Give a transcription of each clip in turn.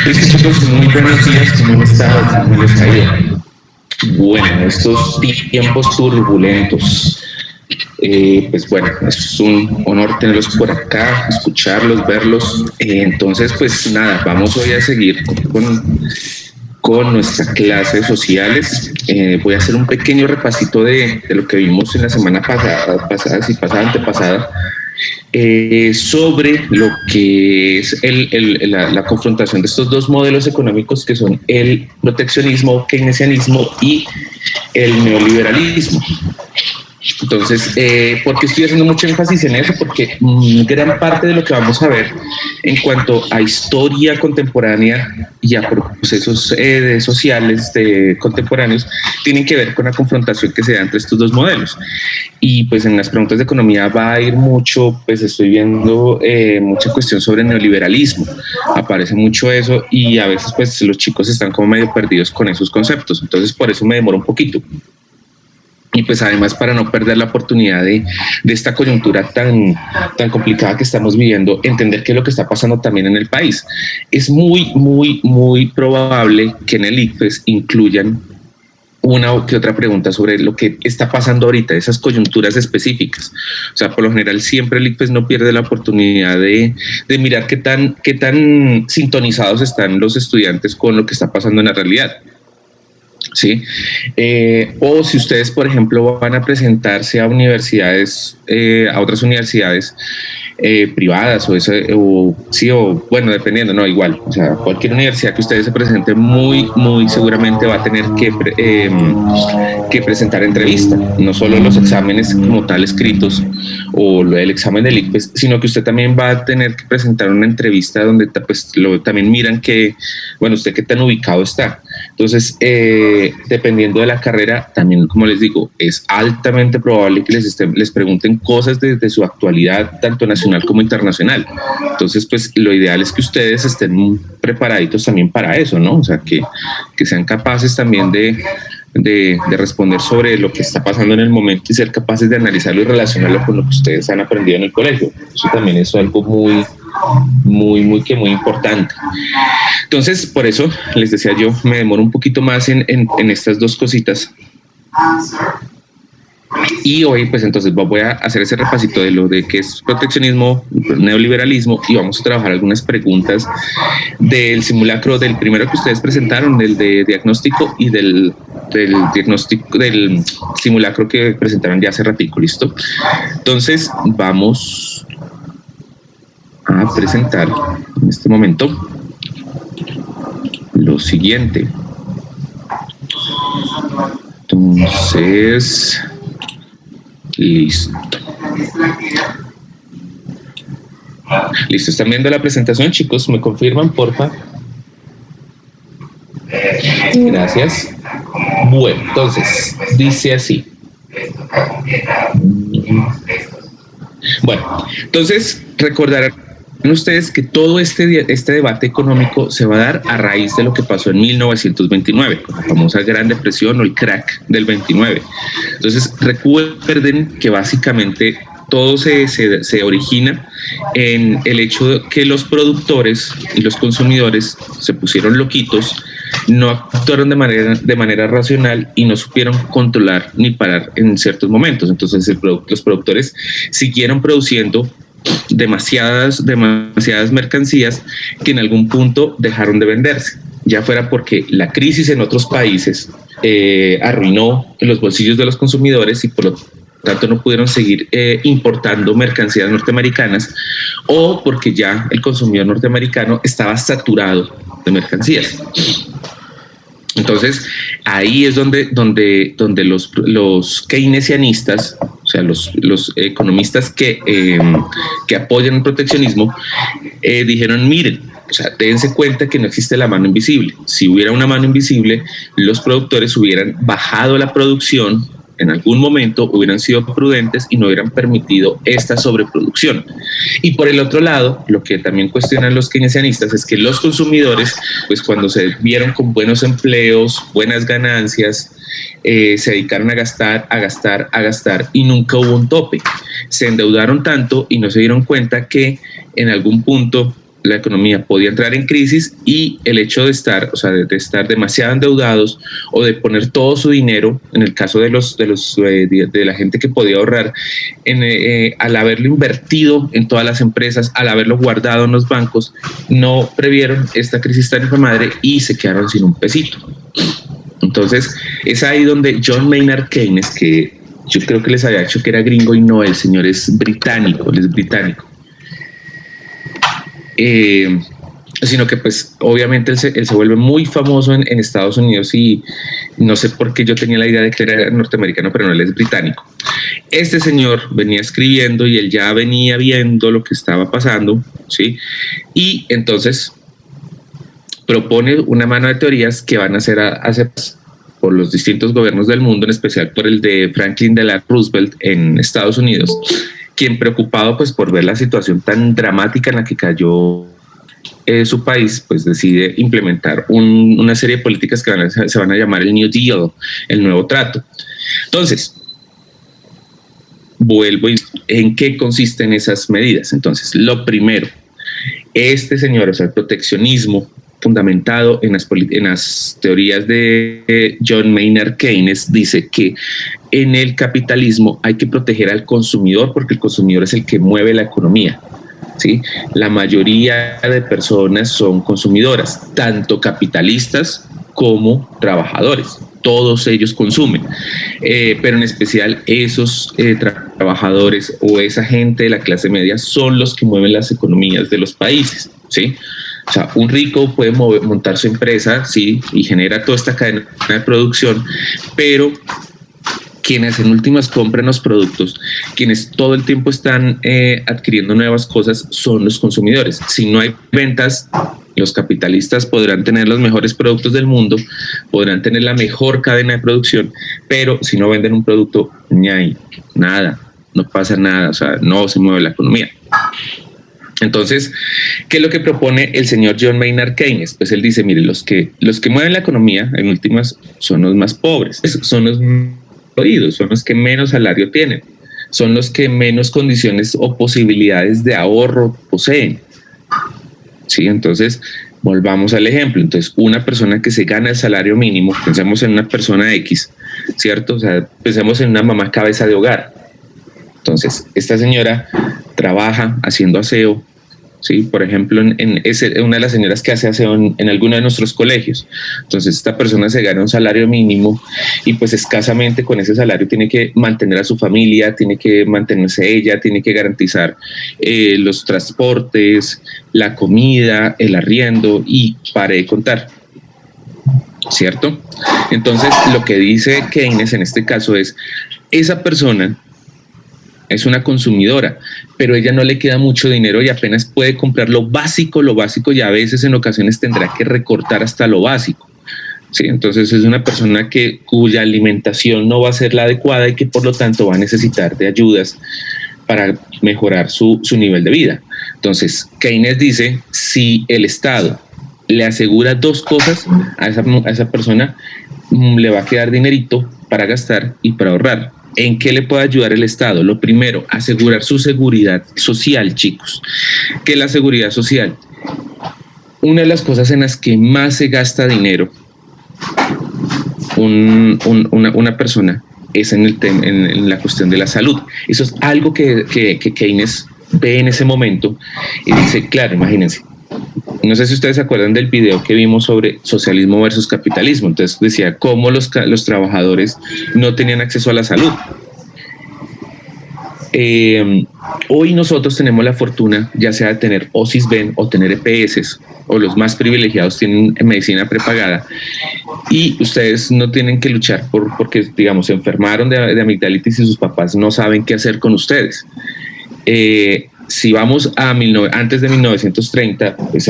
Listo, chicos, muy buenos días, ¿cómo han estado? ¿Cómo les ha ido? Bueno, estos tiempos turbulentos, pues bueno, es un honor tenerlos por acá, escucharlos, verlos. Entonces, pues nada, vamos hoy a seguir con nuestra clase de sociales. Voy a hacer un pequeño repasito de lo que vimos en la semana pasada, antepasada, sobre lo que es la confrontación de estos dos modelos económicos que son el proteccionismo, keynesianismo y el neoliberalismo. Entonces, ¿por qué estoy haciendo mucho énfasis en eso? Porque gran parte de lo que vamos a ver en cuanto a historia contemporánea y a procesos sociales contemporáneos tienen que ver con la confrontación que se da entre estos dos modelos. Y pues en las preguntas de economía va a ir mucho, pues estoy viendo mucha cuestión sobre el neoliberalismo. Aparece mucho eso y a veces pues los chicos están como medio perdidos con esos conceptos. Entonces por eso me demoro un poquito. Y pues además para no perder la oportunidad de esta coyuntura tan complicada que estamos viviendo, entender qué es lo que está pasando también en el país. Es muy probable que en el ICFES incluyan una o que otra pregunta sobre lo que está pasando ahorita, esas coyunturas específicas. O sea, por lo general siempre el ICFES no pierde la oportunidad de mirar qué tan sintonizados están los estudiantes con lo que está pasando en la realidad. ¿Sí? O si ustedes, por ejemplo, van a presentarse a universidades, a otras universidades privadas o bueno, dependiendo, no, igual, o sea, cualquier universidad que ustedes se presenten muy seguramente va a tener que presentar entrevista, no solo los exámenes como tal escritos o el examen del ICFES, sino que usted también va a tener que presentar una entrevista donde pues también miran que, bueno, usted qué tan ubicado está. Entonces, dependiendo de la carrera, también, como les digo, es altamente probable que les pregunten cosas de su actualidad, tanto nacional como internacional. Entonces, pues lo ideal es que ustedes estén preparaditos también para eso, ¿no? O sea, que sean capaces también de responder sobre lo que está pasando en el momento y ser capaces de analizarlo y relacionarlo con lo que ustedes han aprendido en el colegio. Eso también es algo muy importante. Entonces, por eso les decía yo, me demoro un poquito más en estas dos cositas. Y hoy, pues entonces voy a hacer ese repasito de lo de qué es proteccionismo, neoliberalismo, y vamos a trabajar algunas preguntas del simulacro del primero que ustedes presentaron, del de diagnóstico, y del diagnóstico del simulacro que presentaron ya hace ratico, ¿listo? Entonces, vamos a presentar en este momento lo siguiente. Entonces, listo. Listo, ¿están viendo la presentación, chicos? ¿Me confirman, porfa? Gracias. Bueno, entonces, dice así. Bueno, entonces, recordarán ustedes que todo este debate económico se va a dar a raíz de lo que pasó en 1929, con la famosa Gran Depresión o el crack del 29. Entonces, recuerden que básicamente todo se origina en el hecho de que los productores y los consumidores se pusieron loquitos, no actuaron de manera racional y no supieron controlar ni parar en ciertos momentos. Entonces los productores siguieron produciendo demasiadas mercancías que en algún punto dejaron de venderse, ya fuera porque la crisis en otros países arruinó los bolsillos de los consumidores y por lo tanto no pudieron seguir importando mercancías norteamericanas, o porque ya el consumidor norteamericano estaba saturado de mercancías. Entonces ahí es donde los keynesianistas, o sea, los economistas que apoyan el proteccionismo, dijeron, miren, o sea, dense cuenta que no existe la mano invisible. Si hubiera una mano invisible, los productores hubieran bajado la producción en algún momento, hubieran sido prudentes y no hubieran permitido esta sobreproducción. Y por el otro lado, lo que también cuestionan los keynesianistas es que los consumidores, pues cuando se vieron con buenos empleos, buenas ganancias, se dedicaron a gastar y nunca hubo un tope. Se endeudaron tanto y no se dieron cuenta que en algún punto la economía podía entrar en crisis y el hecho de estar, o sea, de estar demasiado endeudados o de poner todo su dinero, en el caso de la gente que podía ahorrar, al haberlo invertido en todas las empresas, al haberlo guardado en los bancos, no previeron esta crisis tan hijo de madre y se quedaron sin un pesito. Entonces, es ahí donde John Maynard Keynes, que yo creo que les había dicho que era gringo y no, el señor es británico, él es británico. Sino que pues obviamente él se vuelve muy famoso en Estados Unidos y no sé por qué yo tenía la idea de que era norteamericano, pero no, él es británico. Este señor venía escribiendo y él ya venía viendo lo que estaba pasando, ¿sí? Y entonces propone una mano de teorías que van a ser aceptadas por los distintos gobiernos del mundo, en especial por el de Franklin Delano Roosevelt en Estados Unidos, quien, preocupado pues por ver la situación tan dramática en la que cayó su país, pues decide implementar una serie de políticas que se van a llamar el New Deal, el nuevo trato. Entonces, vuelvo en qué consisten esas medidas. Entonces, lo primero, este señor, o sea, el proteccionismo fundamentado en las teorías de John Maynard Keynes, dice que en el capitalismo hay que proteger al consumidor porque el consumidor es el que mueve la economía. ¿Sí? La mayoría de personas son consumidoras, tanto capitalistas como trabajadores. Todos ellos consumen, pero en especial esos trabajadores o esa gente de la clase media son los que mueven las economías de los países, ¿sí? O sea, un rico puede montar su empresa, sí, y genera toda esta cadena de producción, pero quienes en últimas compran los productos, quienes todo el tiempo están adquiriendo nuevas cosas, son los consumidores. Si no hay ventas, los capitalistas podrán tener los mejores productos del mundo, podrán tener la mejor cadena de producción, pero si no venden un producto, nada, no pasa nada, o sea, no se mueve la economía. Entonces, ¿qué es lo que propone el señor John Maynard Keynes? Pues él dice, mire, los que mueven la economía, en últimas, son los más pobres, son los oídos, son los que menos salario tienen, son los que menos condiciones o posibilidades de ahorro poseen. Sí, entonces volvamos al ejemplo. Entonces, una persona que se gana el salario mínimo, pensemos en una persona X, ¿cierto? O sea, pensemos en una mamá cabeza de hogar. Entonces, esta señora trabaja haciendo aseo, ¿sí? Por ejemplo, es una de las señoras que hace aseo en alguno de nuestros colegios. Entonces, esta persona se gana un salario mínimo y pues escasamente con ese salario tiene que mantener a su familia, tiene que mantenerse ella, tiene que garantizar los transportes, la comida, el arriendo y pare de contar, ¿cierto? Entonces, lo que dice Keynes en este caso es, esa persona es una consumidora, pero ella no le queda mucho dinero y apenas puede comprar lo básico y a veces en ocasiones tendrá que recortar hasta lo básico. ¿Sí? Entonces es una persona cuya alimentación no va a ser la adecuada y que por lo tanto va a necesitar de ayudas para mejorar su nivel de vida. Entonces Keynes dice, si el Estado le asegura dos cosas a esa persona, le va a quedar dinerito para gastar y para ahorrar. ¿En qué le puede ayudar el Estado? Lo primero, asegurar su seguridad social, chicos. ¿Qué es la seguridad social? Una de las cosas en las que más se gasta dinero una persona es en la cuestión de la salud. Eso es algo que Keynes ve en ese momento y dice, claro, imagínense. No sé si ustedes se acuerdan del video que vimos sobre socialismo versus capitalismo. Entonces decía cómo los trabajadores no tenían acceso a la salud. Hoy nosotros tenemos la fortuna ya sea de tener OSIS-BEN o tener EPS, o los más privilegiados tienen medicina prepagada, y ustedes no tienen que luchar porque, digamos, se enfermaron de amigdalitis y sus papás no saben qué hacer con ustedes. Si vamos a antes de 1930, pues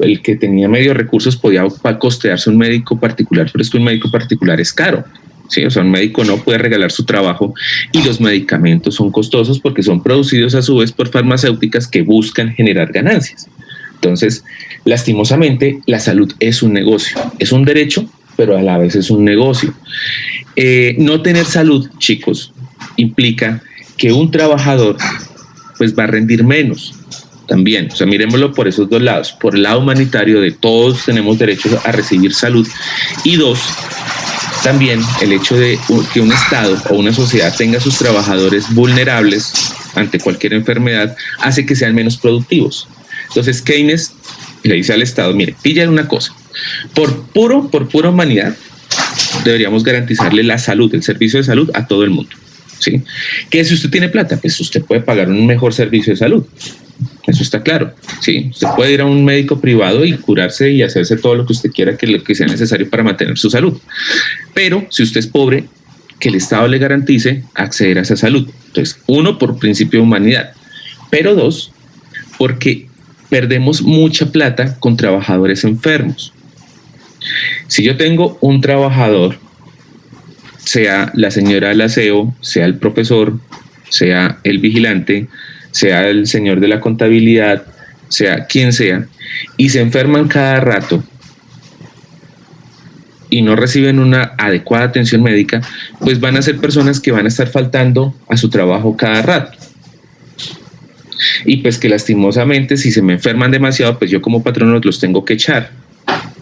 el que tenía medios recursos podía costearse un médico particular, pero es que un médico particular es caro. Sí, o sea, un médico no puede regalar su trabajo y los medicamentos son costosos porque son producidos a su vez por farmacéuticas que buscan generar ganancias. Entonces, lastimosamente, la salud es un negocio, es un derecho, pero a la vez es un negocio. No tener salud, chicos, implica que un trabajador pues va a rendir menos. también. O sea, miremoslo por esos dos lados. Por el lado humanitario de todos tenemos derecho a recibir salud. Y dos, también el hecho de que un Estado o una sociedad tenga a sus trabajadores vulnerables ante cualquier enfermedad hace que sean menos productivos. Entonces Keynes le dice al Estado, mire, pillan una cosa, por pura humanidad deberíamos garantizarle la salud, el servicio de salud a todo el mundo, ¿sí? Que si usted tiene plata, pues usted puede pagar un mejor servicio de salud. Eso está claro, ¿sí? Usted puede ir a un médico privado y curarse y hacerse todo lo que usted quiera que sea necesario para mantener su salud. Pero si usted es pobre, que el Estado le garantice acceder a esa salud. Entonces, uno, por principio de humanidad, pero dos, porque perdemos mucha plata con trabajadores enfermos. Si yo tengo un trabajador, sea la señora del aseo, sea el profesor, sea el vigilante, sea el señor de la contabilidad, sea quien sea, y se enferman cada rato y no reciben una adecuada atención médica, pues van a ser personas que van a estar faltando a su trabajo cada rato. Y pues que lastimosamente, si se me enferman demasiado, pues yo como patrón los tengo que echar,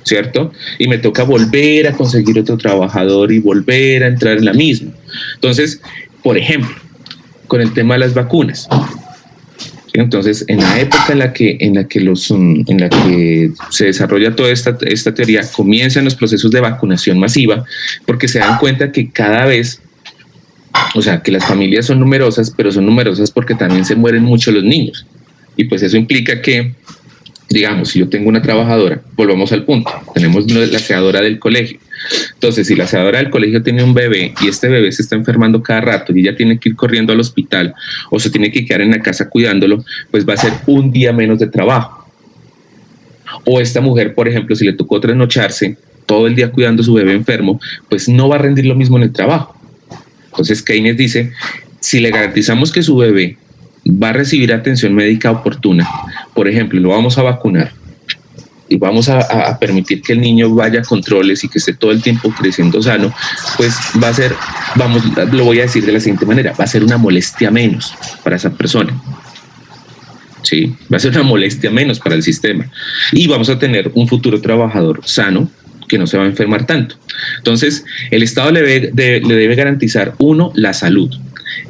¿cierto? Y me toca volver a conseguir otro trabajador y volver a entrar en la misma. Entonces, por ejemplo, con el tema de las vacunas. Entonces, en la época en la que se desarrolla toda esta teoría, comienzan los procesos de vacunación masiva, porque se dan cuenta que cada vez, o sea, que las familias son numerosas, pero son numerosas porque también se mueren mucho los niños. Y pues eso implica que, digamos, si yo tengo una trabajadora, volvamos al punto, tenemos la aseadora del colegio. Entonces, si la aseadora del colegio tiene un bebé y este bebé se está enfermando cada rato y ella tiene que ir corriendo al hospital o se tiene que quedar en la casa cuidándolo, pues va a ser un día menos de trabajo. O esta mujer, por ejemplo, si le tocó trasnocharse todo el día cuidando a su bebé enfermo, pues no va a rendir lo mismo en el trabajo. Entonces Keynes dice, si le garantizamos que su bebé va a recibir atención médica oportuna, por ejemplo, lo vamos a vacunar y vamos a permitir que el niño vaya a controles y que esté todo el tiempo creciendo sano, pues va a ser, lo voy a decir de la siguiente manera, va a ser una molestia menos para esa persona. Sí, va a ser una molestia menos para el sistema y vamos a tener un futuro trabajador sano que no se va a enfermar tanto. Entonces, el Estado le debe garantizar, uno, la salud.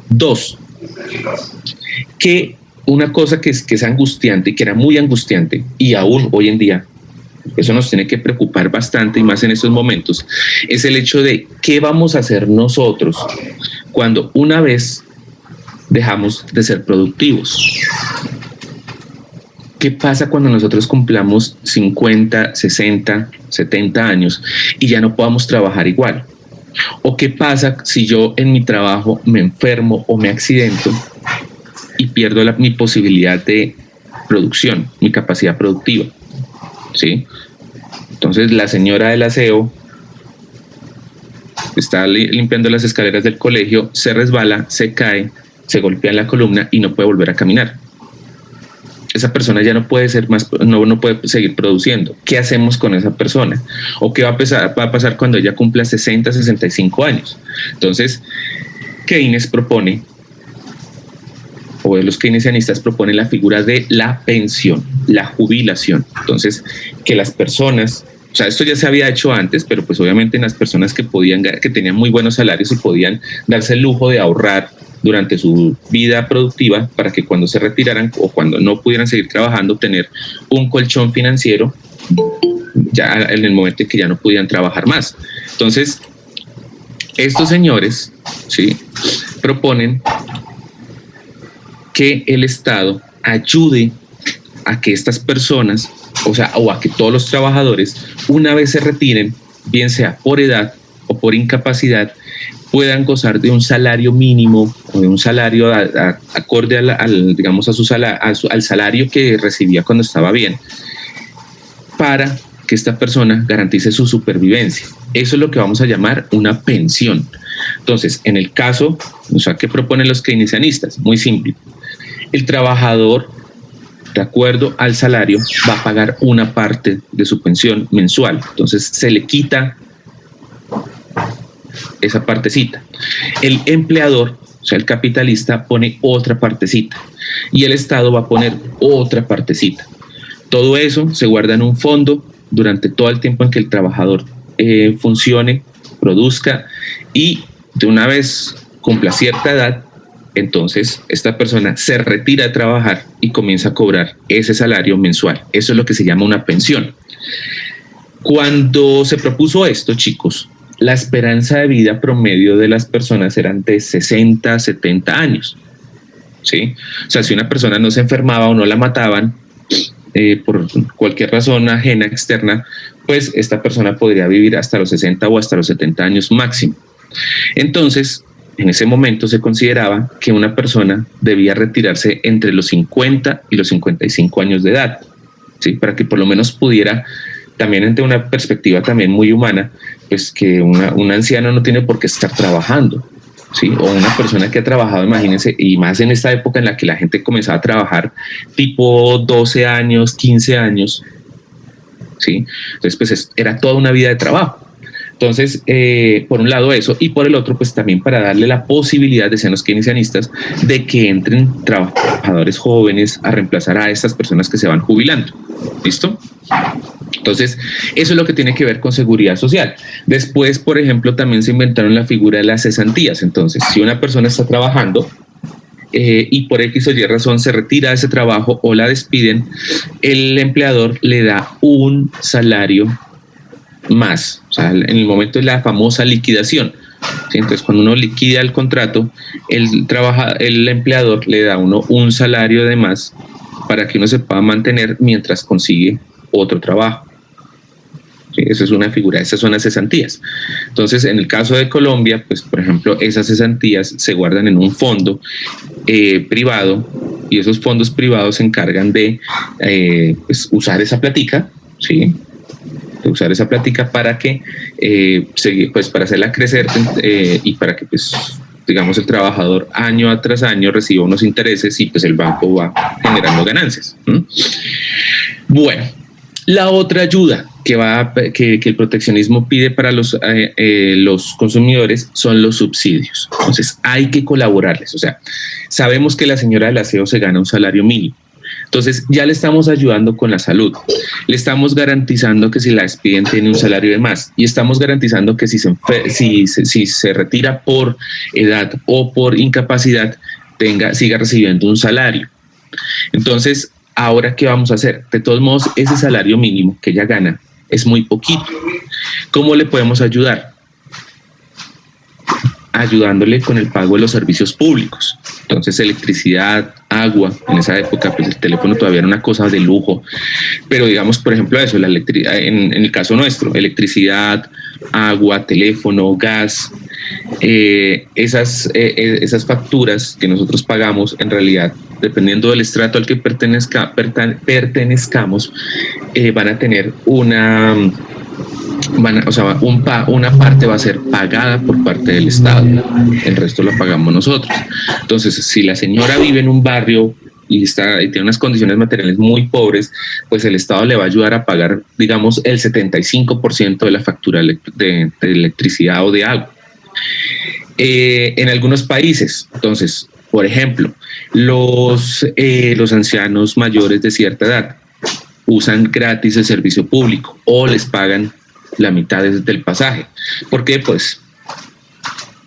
Dos, que una cosa que es angustiante, que era muy angustiante y aún hoy en día, eso nos tiene que preocupar bastante y más en estos momentos, es el hecho de qué vamos a hacer nosotros cuando una vez dejamos de ser productivos. ¿Qué pasa cuando nosotros cumplamos 50, 60, 70 años y ya no podamos trabajar igual? ¿O qué pasa si yo en mi trabajo me enfermo o me accidento y pierdo mi posibilidad de producción, mi capacidad productiva? ¿Sí? Entonces la señora del aseo está limpiando las escaleras del colegio, se resbala, se cae, se golpea en la columna y no puede volver a caminar. Esa persona ya no puede no puede seguir produciendo. ¿Qué hacemos con esa persona? ¿O qué va a pasar cuando ella cumpla 60, 65 años? Entonces, Keynes propone, o los keynesianistas proponen la figura de la pensión, la jubilación. Entonces, que las personas, o sea, esto ya se había hecho antes, pero pues obviamente en las personas que tenían muy buenos salarios y podían darse el lujo de ahorrar durante su vida productiva para que cuando se retiraran o cuando no pudieran seguir trabajando, tener un colchón financiero ya en el momento en que ya no pudieran trabajar más. Entonces, estos señores, ¿sí?, proponen que el Estado ayude a que estas personas, o a que todos los trabajadores, una vez se retiren, bien sea por edad o por incapacidad, puedan gozar de un salario mínimo o de un salario acorde al salario que recibía cuando estaba bien, para que esta persona garantice su supervivencia. Eso es lo que vamos a llamar una pensión. Entonces, en el caso, ¿qué proponen los keynesianistas? Muy simple. El trabajador, de acuerdo al salario, va a pagar una parte de su pensión mensual. Entonces, se le quita esa partecita. El empleador, O sea, el capitalista pone otra partecita y el Estado va a poner otra partecita. Todo eso se guarda en un fondo durante todo el tiempo en que el trabajador funcione, produzca, y de una vez cumpla cierta edad, entonces esta persona se retira de trabajar y comienza a cobrar ese salario mensual. Eso es lo que se llama una pensión. Cuando se propuso esto, chicos, la esperanza de vida promedio de las personas eran de 60 a 70 años. ¿Sí? O sea, si una persona no se enfermaba o no la mataban por cualquier razón ajena, externa, pues esta persona podría vivir hasta los 60 o hasta los 70 años máximo. Entonces, en ese momento se consideraba que una persona debía retirarse entre los 50 y los 55 años de edad, ¿sí? Para que por lo menos pudiera, también entre una perspectiva también muy humana, pues que un anciano no tiene por qué estar trabajando, ¿sí? O una persona que ha trabajado, imagínense, y más en esta época en la que la gente comenzaba a trabajar tipo 12 años, 15 años, ¿sí? Entonces, pues era toda una vida de trabajo. Entonces, por un lado eso, y por el otro, pues también para darle la posibilidad, decían los keynesianistas, de que entren trabajadores jóvenes a reemplazar a estas personas que se van jubilando. ¿Listo? Entonces, eso es lo que tiene que ver con seguridad social. Después, por ejemplo, también se inventaron la figura de las cesantías. Entonces, si una persona está trabajando y por X o Y razón se retira de ese trabajo o la despiden, el empleador le da un salario más, o sea, en el momento de la famosa liquidación. ¿Sí? Entonces, cuando uno liquida el contrato, el empleador le da a uno un salario de más para que uno se pueda mantener mientras consigue otro trabajo. ¿Sí? Esa es una figura, esas son las cesantías. Entonces, en el caso de Colombia, pues, por ejemplo, esas cesantías se guardan en un fondo privado, y esos fondos privados se encargan de pues, usar esa platica, ¿sí? De usar esa plática para que pues para hacerla crecer y para que pues digamos el trabajador año tras año reciba unos intereses y pues el banco va generando ganancias. Bueno, la otra ayuda que el proteccionismo pide para los consumidores son los subsidios. Entonces hay que colaborarles. O sea, sabemos que la señora del aseo se gana un salario mínimo. Entonces ya le estamos ayudando con la salud, le estamos garantizando que si la despiden tiene un salario de más, y estamos garantizando que si se retira por edad o por incapacidad siga recibiendo un salario. Entonces, ¿ahora qué vamos a hacer? De todos modos, ese salario mínimo que ella gana es muy poquito. ¿Cómo le podemos ayudar? Ayudándole con el pago de los servicios públicos. Entonces, electricidad, agua, en esa época pues el teléfono todavía era una cosa de lujo, pero digamos, por ejemplo, eso, la electricidad, en el caso nuestro, electricidad, agua, teléfono, gas, esas facturas que nosotros pagamos, en realidad, dependiendo del estrato al que pertenezcamos, van a tener una parte va a ser pagada por parte del Estado, el resto lo pagamos nosotros. Entonces, si la señora vive en un barrio y tiene unas condiciones materiales muy pobres, pues el Estado le va a ayudar a pagar, digamos, el 75% de la factura de electricidad o de agua. En algunos países, entonces, por ejemplo, los ancianos mayores de cierta edad usan gratis el servicio público o les pagan la mitad del pasaje. ¿Por qué? Pues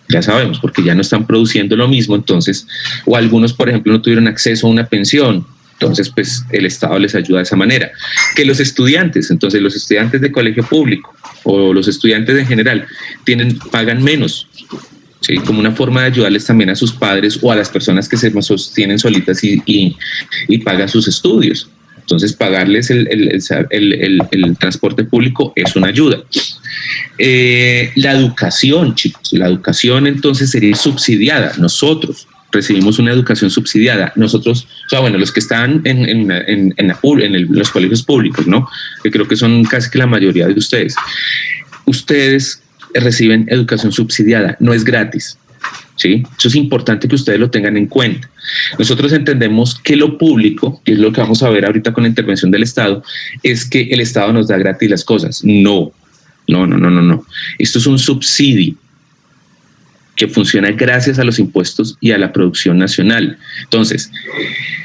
ya sabemos, porque ya no están produciendo lo mismo, entonces, o algunos, por ejemplo, no tuvieron acceso a una pensión, entonces, pues el Estado les ayuda de esa manera. Que los estudiantes, entonces los estudiantes de colegio público o los estudiantes en general pagan menos, ¿sí? Como una forma de ayudarles también a sus padres o a las personas que se sostienen solitas y pagan sus estudios. Entonces, pagarles el transporte público es una ayuda. La educación, chicos, la educación entonces sería subsidiada. Nosotros recibimos una educación subsidiada. Nosotros, o sea, bueno, los que están en los colegios públicos, ¿no? Que creo que son casi que la mayoría de ustedes. Ustedes reciben educación subsidiada, no es gratis. ¿Sí? Eso es importante que ustedes lo tengan en cuenta. Nosotros entendemos que lo público, que es lo que vamos a ver ahorita con la intervención del Estado, es que el Estado nos da gratis las cosas. No. Esto es un subsidio. que funciona gracias a los impuestos y a la producción nacional. Entonces,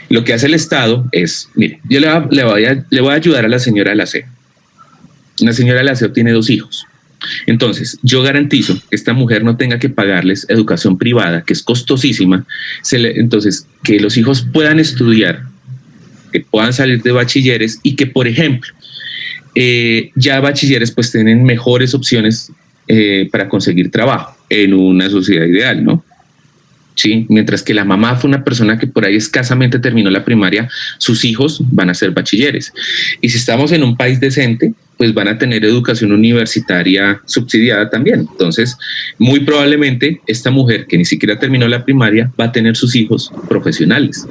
lo que hace el Estado es, mire, yo le voy a ayudar a la señora del aseo. La señora del aseo tiene 2 hijos. Entonces, yo garantizo que esta mujer no tenga que pagarles educación privada, que es costosísima. Entonces, que los hijos puedan estudiar, que puedan salir de bachilleres y que, por ejemplo, ya bachilleres pues tienen mejores opciones para conseguir trabajo en una sociedad ideal, ¿no? Sí, mientras que la mamá fue una persona que por ahí escasamente terminó la primaria, sus hijos van a ser bachilleres. Y si estamos en un país decente, pues van a tener educación universitaria subsidiada también. Entonces, muy probablemente esta mujer que ni siquiera terminó la primaria va a tener sus hijos profesionales.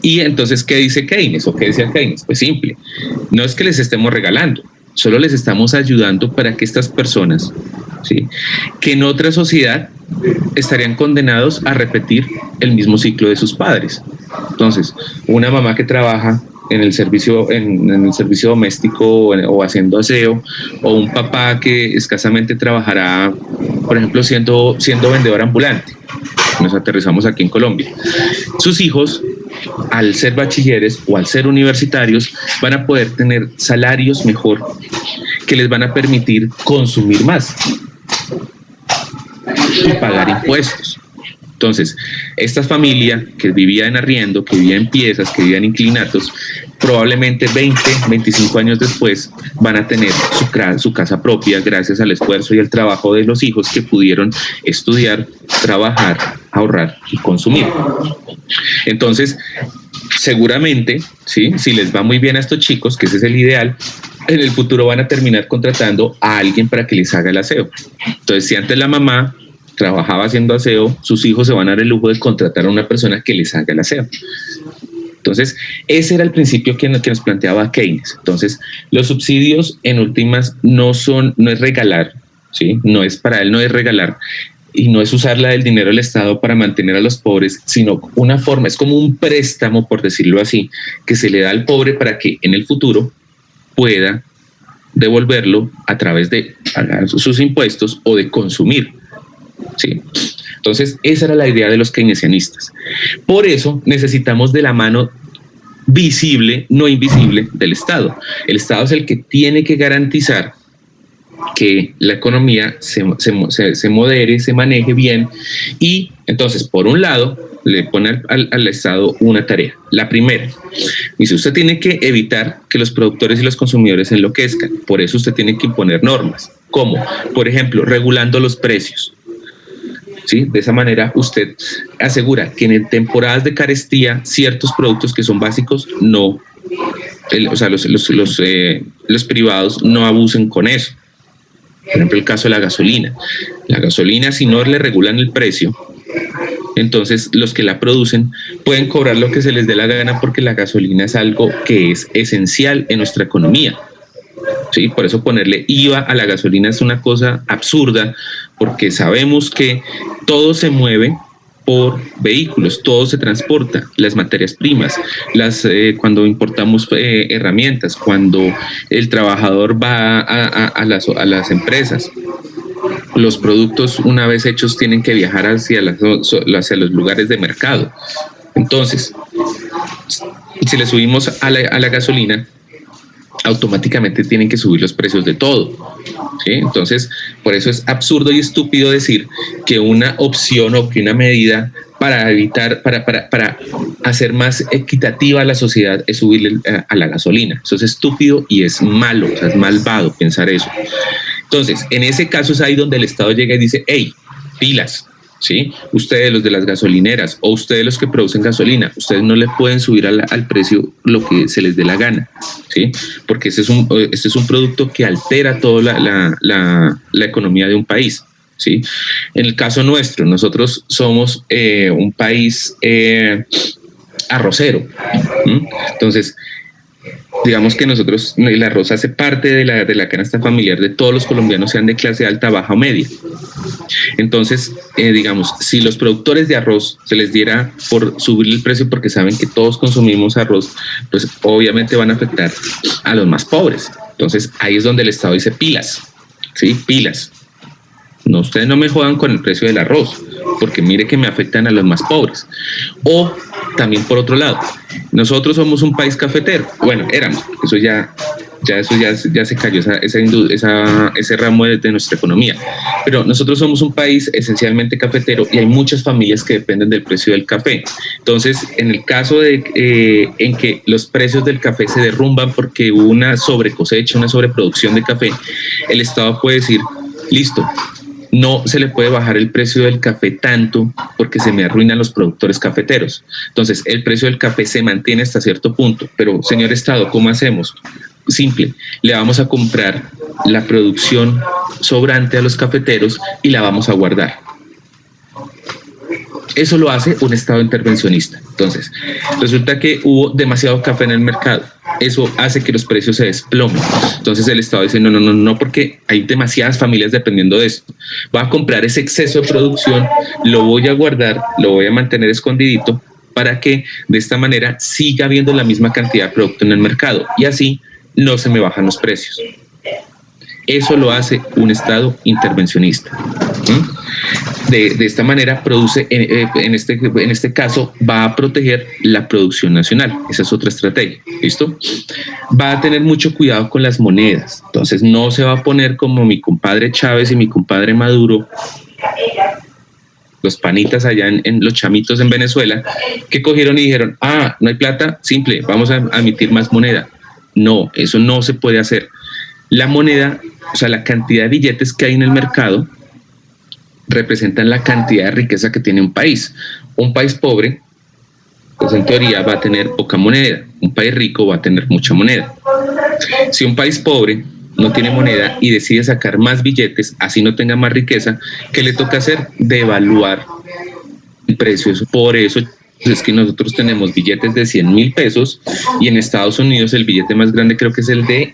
Y entonces, ¿qué dice Keynes o qué decía Keynes? Pues simple, no es que les estemos regalando, solo les estamos ayudando para que estas personas, ¿sí?, que en otra sociedad estarían condenados a repetir el mismo ciclo de sus padres. Entonces, una mamá que trabaja en el servicio, en el servicio doméstico o haciendo aseo, o un papá que escasamente trabajará, por ejemplo, siendo vendedor ambulante. Nos aterrizamos aquí en Colombia. Sus hijos, al ser bachilleres o al ser universitarios, van a poder tener salarios mejor que les van a permitir consumir más y pagar impuestos. Entonces, esta familia que vivía en arriendo, que vivía en piezas, que vivía en inclinatos, probablemente 20, 25 años después van a tener su casa propia gracias al esfuerzo y al trabajo de los hijos que pudieron estudiar, trabajar, ahorrar y consumir. Entonces, seguramente, ¿sí?, si les va muy bien a estos chicos, que ese es el ideal, en el futuro van a terminar contratando a alguien para que les haga el aseo. Entonces, si antes la mamá trabajaba haciendo aseo, sus hijos se van a dar el lujo de contratar a una persona que les haga el aseo. Entonces, ese era el principio que nos planteaba Keynes. Entonces, los subsidios en últimas no es regalar, ¿sí? No es para él, no es regalar, y no es usar el dinero del Estado para mantener a los pobres, sino una forma, es como un préstamo, por decirlo así, que se le da al pobre para que en el futuro pueda devolverlo a través de pagar sus impuestos o de consumir. Sí. Entonces, esa era la idea de los keynesianistas. Por eso necesitamos de la mano visible, no invisible, del Estado. El Estado es el que tiene que garantizar que la economía se modere, se maneje bien, y entonces, por un lado, le pone al Estado una tarea. La primera, dice, usted tiene que evitar que los productores y los consumidores enloquezcan. Por eso usted tiene que imponer normas. ¿Cómo? Por ejemplo, regulando los precios. ¿Sí? De esa manera usted asegura que en temporadas de carestía ciertos productos que son básicos no, los privados no abusen con eso. Por ejemplo, el caso de la gasolina. La gasolina, si no le regulan el precio, entonces los que la producen pueden cobrar lo que se les dé la gana, porque la gasolina es algo que es esencial en nuestra economía. Sí, por eso ponerle IVA a la gasolina es una cosa absurda, porque sabemos que todo se mueve por vehículos, todo se transporta, las materias primas, cuando importamos herramientas, cuando el trabajador va a las empresas, los productos una vez hechos tienen que viajar hacia los lugares de mercado. Entonces, si le subimos a la gasolina, automáticamente tienen que subir los precios de todo, ¿sí? Entonces, por eso es absurdo y estúpido decir que una opción o que una medida para evitar, para hacer más equitativa a la sociedad es subirle a la gasolina. Eso es estúpido y es malo, o sea, es malvado pensar eso. Entonces, en ese caso es ahí donde el Estado llega y dice, hey, pilas, ¿sí? Ustedes, los de las gasolineras, o ustedes los que producen gasolina, ustedes no le pueden subir al precio lo que se les dé la gana, ¿sí? Porque este es un producto que altera toda la economía de un país, ¿sí? En el caso nuestro, nosotros somos un país arrocero, ¿sí? Entonces, digamos que nosotros, el arroz hace parte de la canasta familiar de todos los colombianos, sean de clase alta, baja o media. Entonces, digamos, si los productores de arroz se les diera por subir el precio porque saben que todos consumimos arroz, pues obviamente van a afectar a los más pobres. Entonces, ahí es donde el Estado dice pilas, ¿sí? Pilas. No, ustedes no me jodan con el precio del arroz, porque mire que me afectan a los más pobres. O también por otro lado, nosotros somos un país cafetero. Bueno, éramos, eso ya se cayó ese ramo de nuestra economía. Pero nosotros somos un país esencialmente cafetero y hay muchas familias que dependen del precio del café. Entonces, en el caso en que los precios del café se derrumban porque hubo una sobrecosecha, una sobreproducción de café, el Estado puede decir, listo, no se le puede bajar el precio del café tanto porque se me arruinan los productores cafeteros. Entonces, el precio del café se mantiene hasta cierto punto. Pero, señor Estado, ¿cómo hacemos? Simple, le vamos a comprar la producción sobrante a los cafeteros y la vamos a guardar. Eso lo hace un Estado intervencionista. Entonces, resulta que hubo demasiado café en el mercado. Eso hace que los precios se desplomen. Entonces el Estado dice, no, porque hay demasiadas familias dependiendo de esto. Voy a comprar ese exceso de producción, lo voy a guardar, lo voy a mantener escondidito para que de esta manera siga habiendo la misma cantidad de producto en el mercado y así no se me bajan los precios. Eso lo hace un Estado intervencionista. De esta manera produce, en este caso, va a proteger la producción nacional. Esa es otra estrategia. ¿Listo? Va a tener mucho cuidado con las monedas. Entonces no se va a poner como mi compadre Chávez y mi compadre Maduro, los panitas allá en los chamitos en Venezuela, que cogieron y dijeron, no hay plata, simple, vamos a emitir más moneda. No, eso no se puede hacer. La moneda, o sea, la cantidad de billetes que hay en el mercado representan la cantidad de riqueza que tiene un país. Un país pobre, pues en teoría va a tener poca moneda. Un país rico va a tener mucha moneda. Si un país pobre no tiene moneda y decide sacar más billetes, así no tenga más riqueza, ¿qué le toca hacer? Devaluar el precio. Por eso es que nosotros tenemos billetes de 100,000 pesos y en Estados Unidos el billete más grande creo que es el de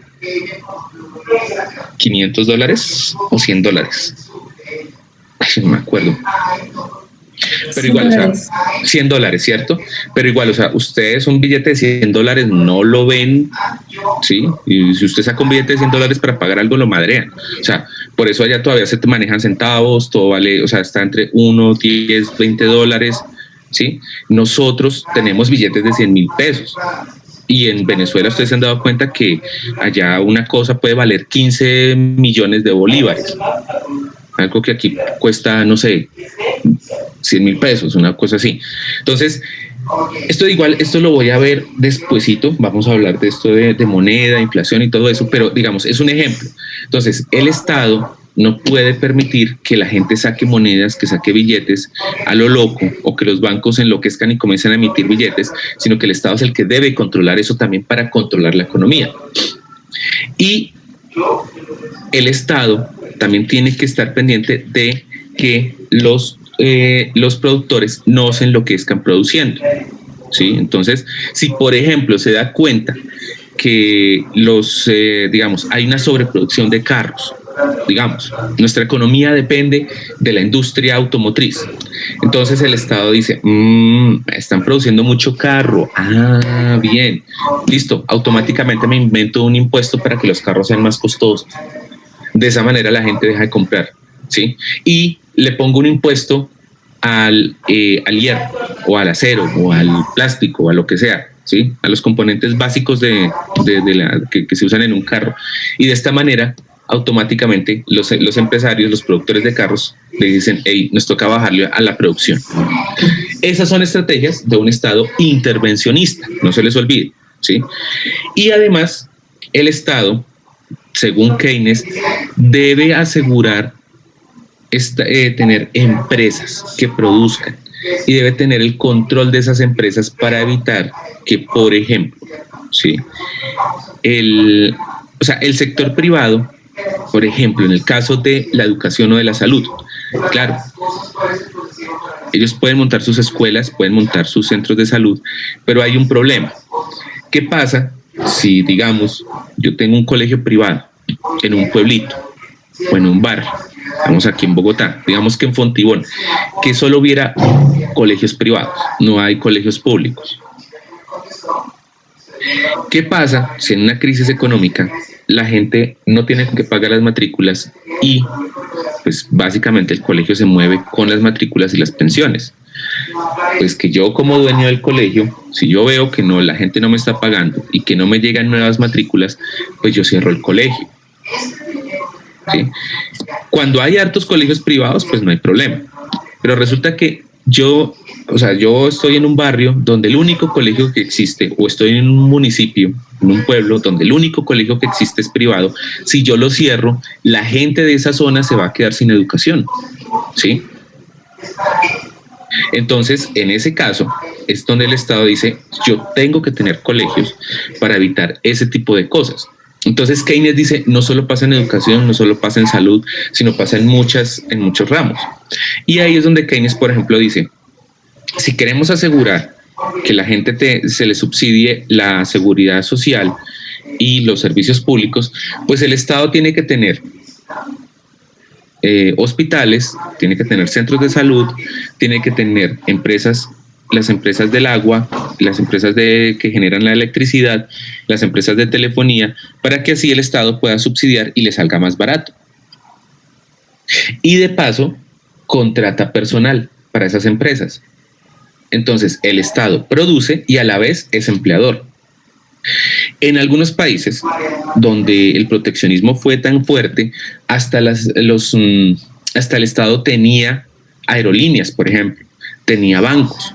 $500 o $100. No me acuerdo. Pero igual, o sea, $100, ¿cierto? Pero igual, o sea, ustedes un billete de $100 no lo ven, ¿sí? Y si usted saca un billete de $100 para pagar algo, lo madrean. O sea, por eso allá todavía se te manejan centavos, todo vale, o sea, está entre 1, 10, $20, ¿sí? Nosotros tenemos billetes de 100,000 pesos. Y en Venezuela ustedes se han dado cuenta que allá una cosa puede valer 15 millones de bolívares. Algo que aquí cuesta, no sé, 100,000 pesos, una cosa así. Entonces, esto lo voy a ver despuesito, vamos a hablar de esto de moneda, inflación y todo eso, pero digamos, es un ejemplo. Entonces, el Estado no puede permitir que la gente saque monedas, que saque billetes a lo loco o que los bancos enloquezcan y comiencen a emitir billetes, sino que el Estado es el que debe controlar eso también para controlar la economía. Y el Estado también tiene que estar pendiente de que los productores no se enloquezcan produciendo, ¿sí? Entonces, si por ejemplo se da cuenta que digamos, hay una sobreproducción de carros, digamos, nuestra economía depende de la industria automotriz. Entonces el Estado dice, están produciendo mucho carro. Bien, listo, automáticamente me invento un impuesto para que los carros sean más costosos. De esa manera la gente deja de comprar, ¿sí? Y le pongo un impuesto al hierro o al acero o al plástico o a lo que sea, ¿sí? A los componentes básicos que se usan en un carro. Y de esta manera automáticamente los empresarios, los productores de carros le dicen, hey, nos toca bajarle a la producción. Esas son estrategias de un Estado intervencionista, no se les olvide, ¿sí? Y además el Estado, según Keynes, debe asegurar tener empresas que produzcan y debe tener el control de esas empresas para evitar que, por ejemplo, ¿sí? el sector privado, por ejemplo, en el caso de la educación o de la salud, claro, ellos pueden montar sus escuelas, pueden montar sus centros de salud, pero hay un problema. ¿Qué pasa si, digamos, yo tengo un colegio privado en un pueblito o en un barrio? Estamos aquí en Bogotá, digamos que en Fontibón, que solo hubiera colegios privados, no hay colegios públicos. ¿Qué pasa si en una crisis económica la gente no tiene que pagar las matrículas y pues básicamente el colegio se mueve con las matrículas y las pensiones. Pues que yo como dueño del colegio, si yo veo que no, la gente no me está pagando y que no me llegan nuevas matrículas, pues yo cierro el colegio. ¿Sí? Cuando hay hartos colegios privados, pues no hay problema. Pero resulta que yo estoy en un barrio donde el único colegio que existe, o estoy en un municipio, en un pueblo donde el único colegio que existe es privado. Si yo lo cierro, la gente de esa zona se va a quedar sin educación, ¿sí? Entonces, en ese caso, es donde el Estado dice, yo tengo que tener colegios para evitar ese tipo de cosas. Entonces, Keynes dice, no solo pasa en educación, no solo pasa en salud, sino pasa en muchos ramos. Y ahí es donde Keynes, por ejemplo, dice, si queremos asegurar que la gente se le subsidie la seguridad social y los servicios públicos, pues el Estado tiene que tener hospitales, tiene que tener centros de salud, tiene que tener empresas, las empresas del agua, las empresas que generan la electricidad, las empresas de telefonía, para que así el Estado pueda subsidiar y le salga más barato. Y de paso, contrata personal para esas empresas. Entonces, el Estado produce y a la vez es empleador. En algunos países donde el proteccionismo fue tan fuerte, hasta el Estado tenía aerolíneas, por ejemplo, tenía bancos.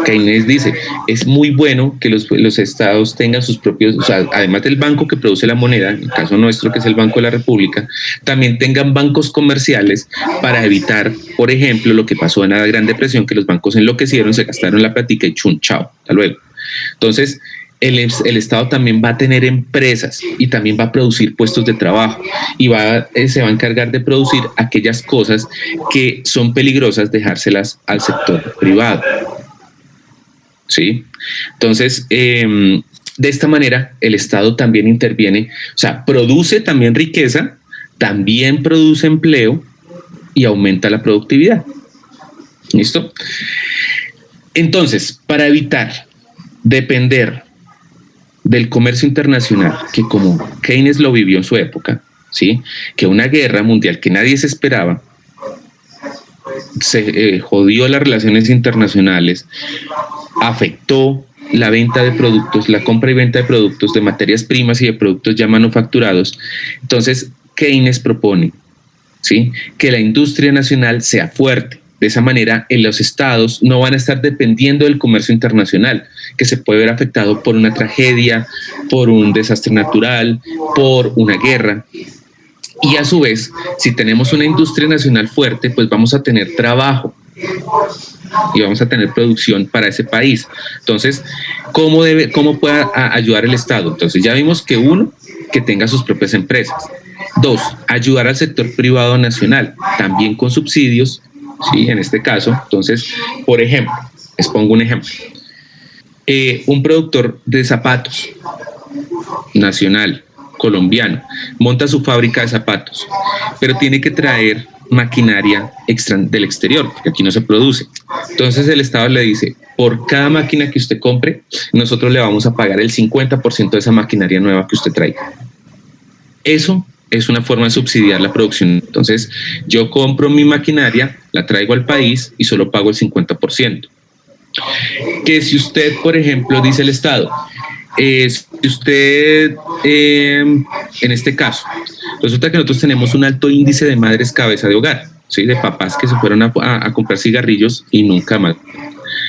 Keynes dice, es muy bueno que los estados tengan sus propios, o sea, además del banco que produce la moneda, en el caso nuestro que es el Banco de la República, también tengan bancos comerciales para evitar, por ejemplo, lo que pasó en la Gran Depresión, que los bancos enloquecieron, se gastaron la platica y chun, chao, hasta luego. Entonces, el Estado también va a tener empresas y también va a producir puestos de trabajo y se va a encargar de producir aquellas cosas que son peligrosas dejárselas al sector privado. ¿Sí? Entonces, de esta manera, el Estado también interviene, o sea, produce también riqueza, también produce empleo y aumenta la productividad. ¿Listo? Entonces, para evitar depender del comercio internacional, que como Keynes lo vivió en su época, ¿sí? Que una guerra mundial que nadie se esperaba, se jodió las relaciones internacionales, afectó la venta de productos, la compra y venta de productos, de materias primas y de productos ya manufacturados. Entonces, Keynes propone, ¿sí?, que la industria nacional sea fuerte. De esa manera, en los estados no van a estar dependiendo del comercio internacional, que se puede ver afectado por una tragedia, por un desastre natural, por una guerra. Y a su vez, si tenemos una industria nacional fuerte, pues vamos a tener trabajo y vamos a tener producción para ese país. Entonces, ¿cómo puede ayudar el Estado? Entonces, ya vimos que uno, que tenga sus propias empresas. Dos, ayudar al sector privado nacional, también con subsidios, ¿sí? En este caso, entonces, por ejemplo, les pongo un ejemplo. Un productor de zapatos nacional, colombiano, monta su fábrica de zapatos, pero tiene que traer maquinaria del exterior, porque aquí no se produce. Entonces el Estado le dice, por cada máquina que usted compre, nosotros le vamos a pagar el 50% de esa maquinaria nueva que usted traiga. Eso es una forma de subsidiar la producción. Entonces, yo compro mi maquinaria, la traigo al país y solo pago el 50%. Que si usted, por ejemplo, dice el Estado, si usted, en este caso, resulta que nosotros tenemos un alto índice de madres cabeza de hogar, ¿sí?, de papás que se fueron a comprar cigarrillos y nunca más.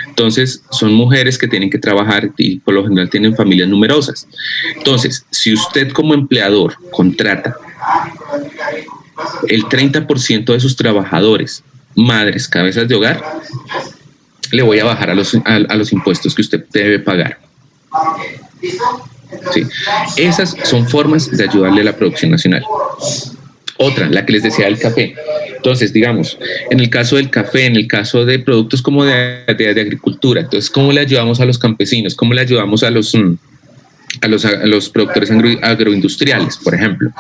Entonces, son mujeres que tienen que trabajar y por lo general tienen familias numerosas. Entonces, si usted como empleador contrata el 30% de sus trabajadores, madres, cabezas de hogar, le voy a bajar a los impuestos que usted debe pagar. Sí. Esas son formas de ayudarle a la producción nacional. Otra, la que les decía del café. Entonces, digamos, en el caso del café, en el caso de productos como de agricultura, entonces, ¿cómo le ayudamos a los campesinos? ¿Cómo le ayudamos a los productores agroindustriales, por ejemplo?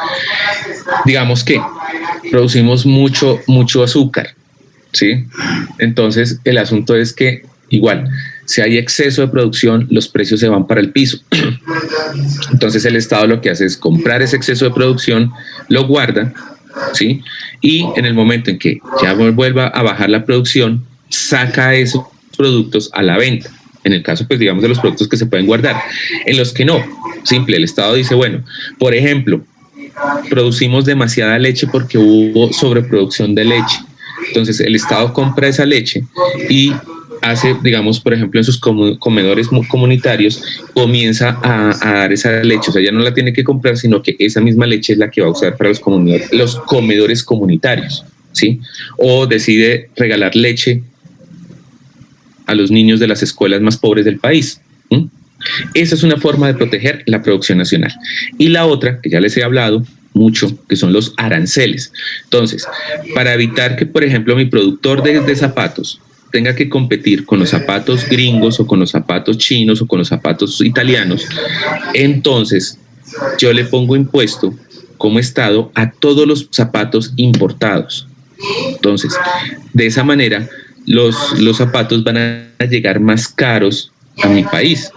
Digamos que producimos mucho azúcar, ¿sí? Entonces, el asunto es que, igual, si hay exceso de producción, los precios se van para el piso. Entonces, el Estado lo que hace es comprar ese exceso de producción, lo guarda ¿sí? Y en el momento en que ya vuelva a bajar la producción, saca esos productos a la venta. En el caso, pues digamos, de los productos que se pueden guardar. En los que no, simple, el Estado dice, bueno, por ejemplo, producimos demasiada leche porque hubo sobreproducción de leche. Entonces el Estado compra esa leche y hace, digamos, por ejemplo, en sus comedores comunitarios, comienza a dar esa leche. O sea, ya no la tiene que comprar, sino que esa misma leche es la que va a usar para los comedores comunitarios, ¿sí? O decide regalar leche a los niños de las escuelas más pobres del país. Esa es una forma de proteger la producción nacional. Y la otra, que ya les he hablado mucho, que son los aranceles. Entonces, para evitar que, por ejemplo, mi productor de zapatos tenga que competir con los zapatos gringos o con los zapatos chinos o con los zapatos italianos, entonces yo le pongo impuesto como Estado a todos los zapatos importados. Entonces, de esa manera, los zapatos van a llegar más caros a mi país.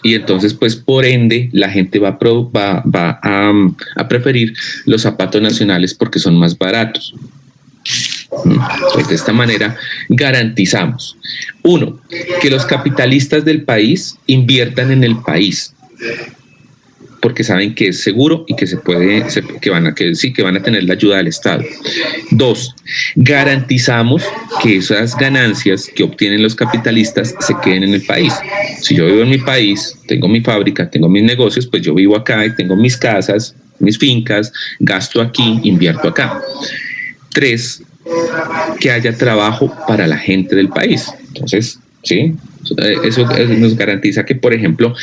Y entonces, pues, por ende, la gente va a preferir los zapatos nacionales porque son más baratos. Pues de esta manera garantizamos, uno, que los capitalistas del país inviertan en el país, porque saben que es seguro y que que van a tener la ayuda del Estado. Dos, garantizamos que esas ganancias que obtienen los capitalistas se queden en el país. Si yo vivo en mi país, tengo mi fábrica, tengo mis negocios, pues yo vivo acá y tengo mis casas, mis fincas, gasto aquí, invierto acá. Tres, que haya trabajo para la gente del país. Entonces, sí, eso nos garantiza que, por ejemplo,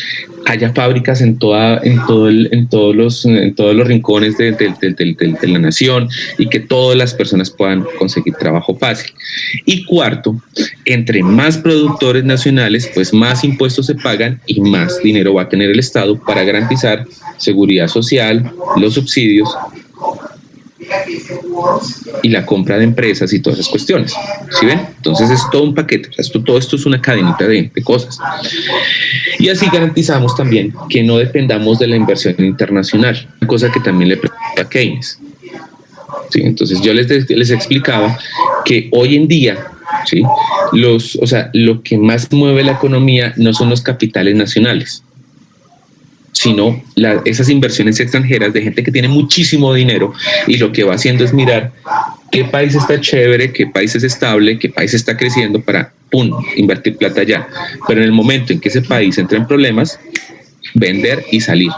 haya fábricas en todos los rincones de la nación y que todas las personas puedan conseguir trabajo fácil. Y cuarto, entre más productores nacionales, pues más impuestos se pagan y más dinero va a tener el Estado para garantizar seguridad social, los subsidios y la compra de empresas y todas esas cuestiones. ¿Sí ven? Entonces es todo un paquete. O sea, todo esto es una cadenita de cosas. Y así garantizamos también que no dependamos de la inversión internacional, cosa que también le preocupa a Keynes. ¿Sí? Entonces yo les explicaba que hoy en día, ¿sí? Lo que más mueve la economía no son los capitales nacionales, sino esas inversiones extranjeras de gente que tiene muchísimo dinero y lo que va haciendo es mirar qué país está chévere, qué país es estable, qué país está creciendo para, invertir plata allá. Pero en el momento en que ese país entra en problemas, vender y salir.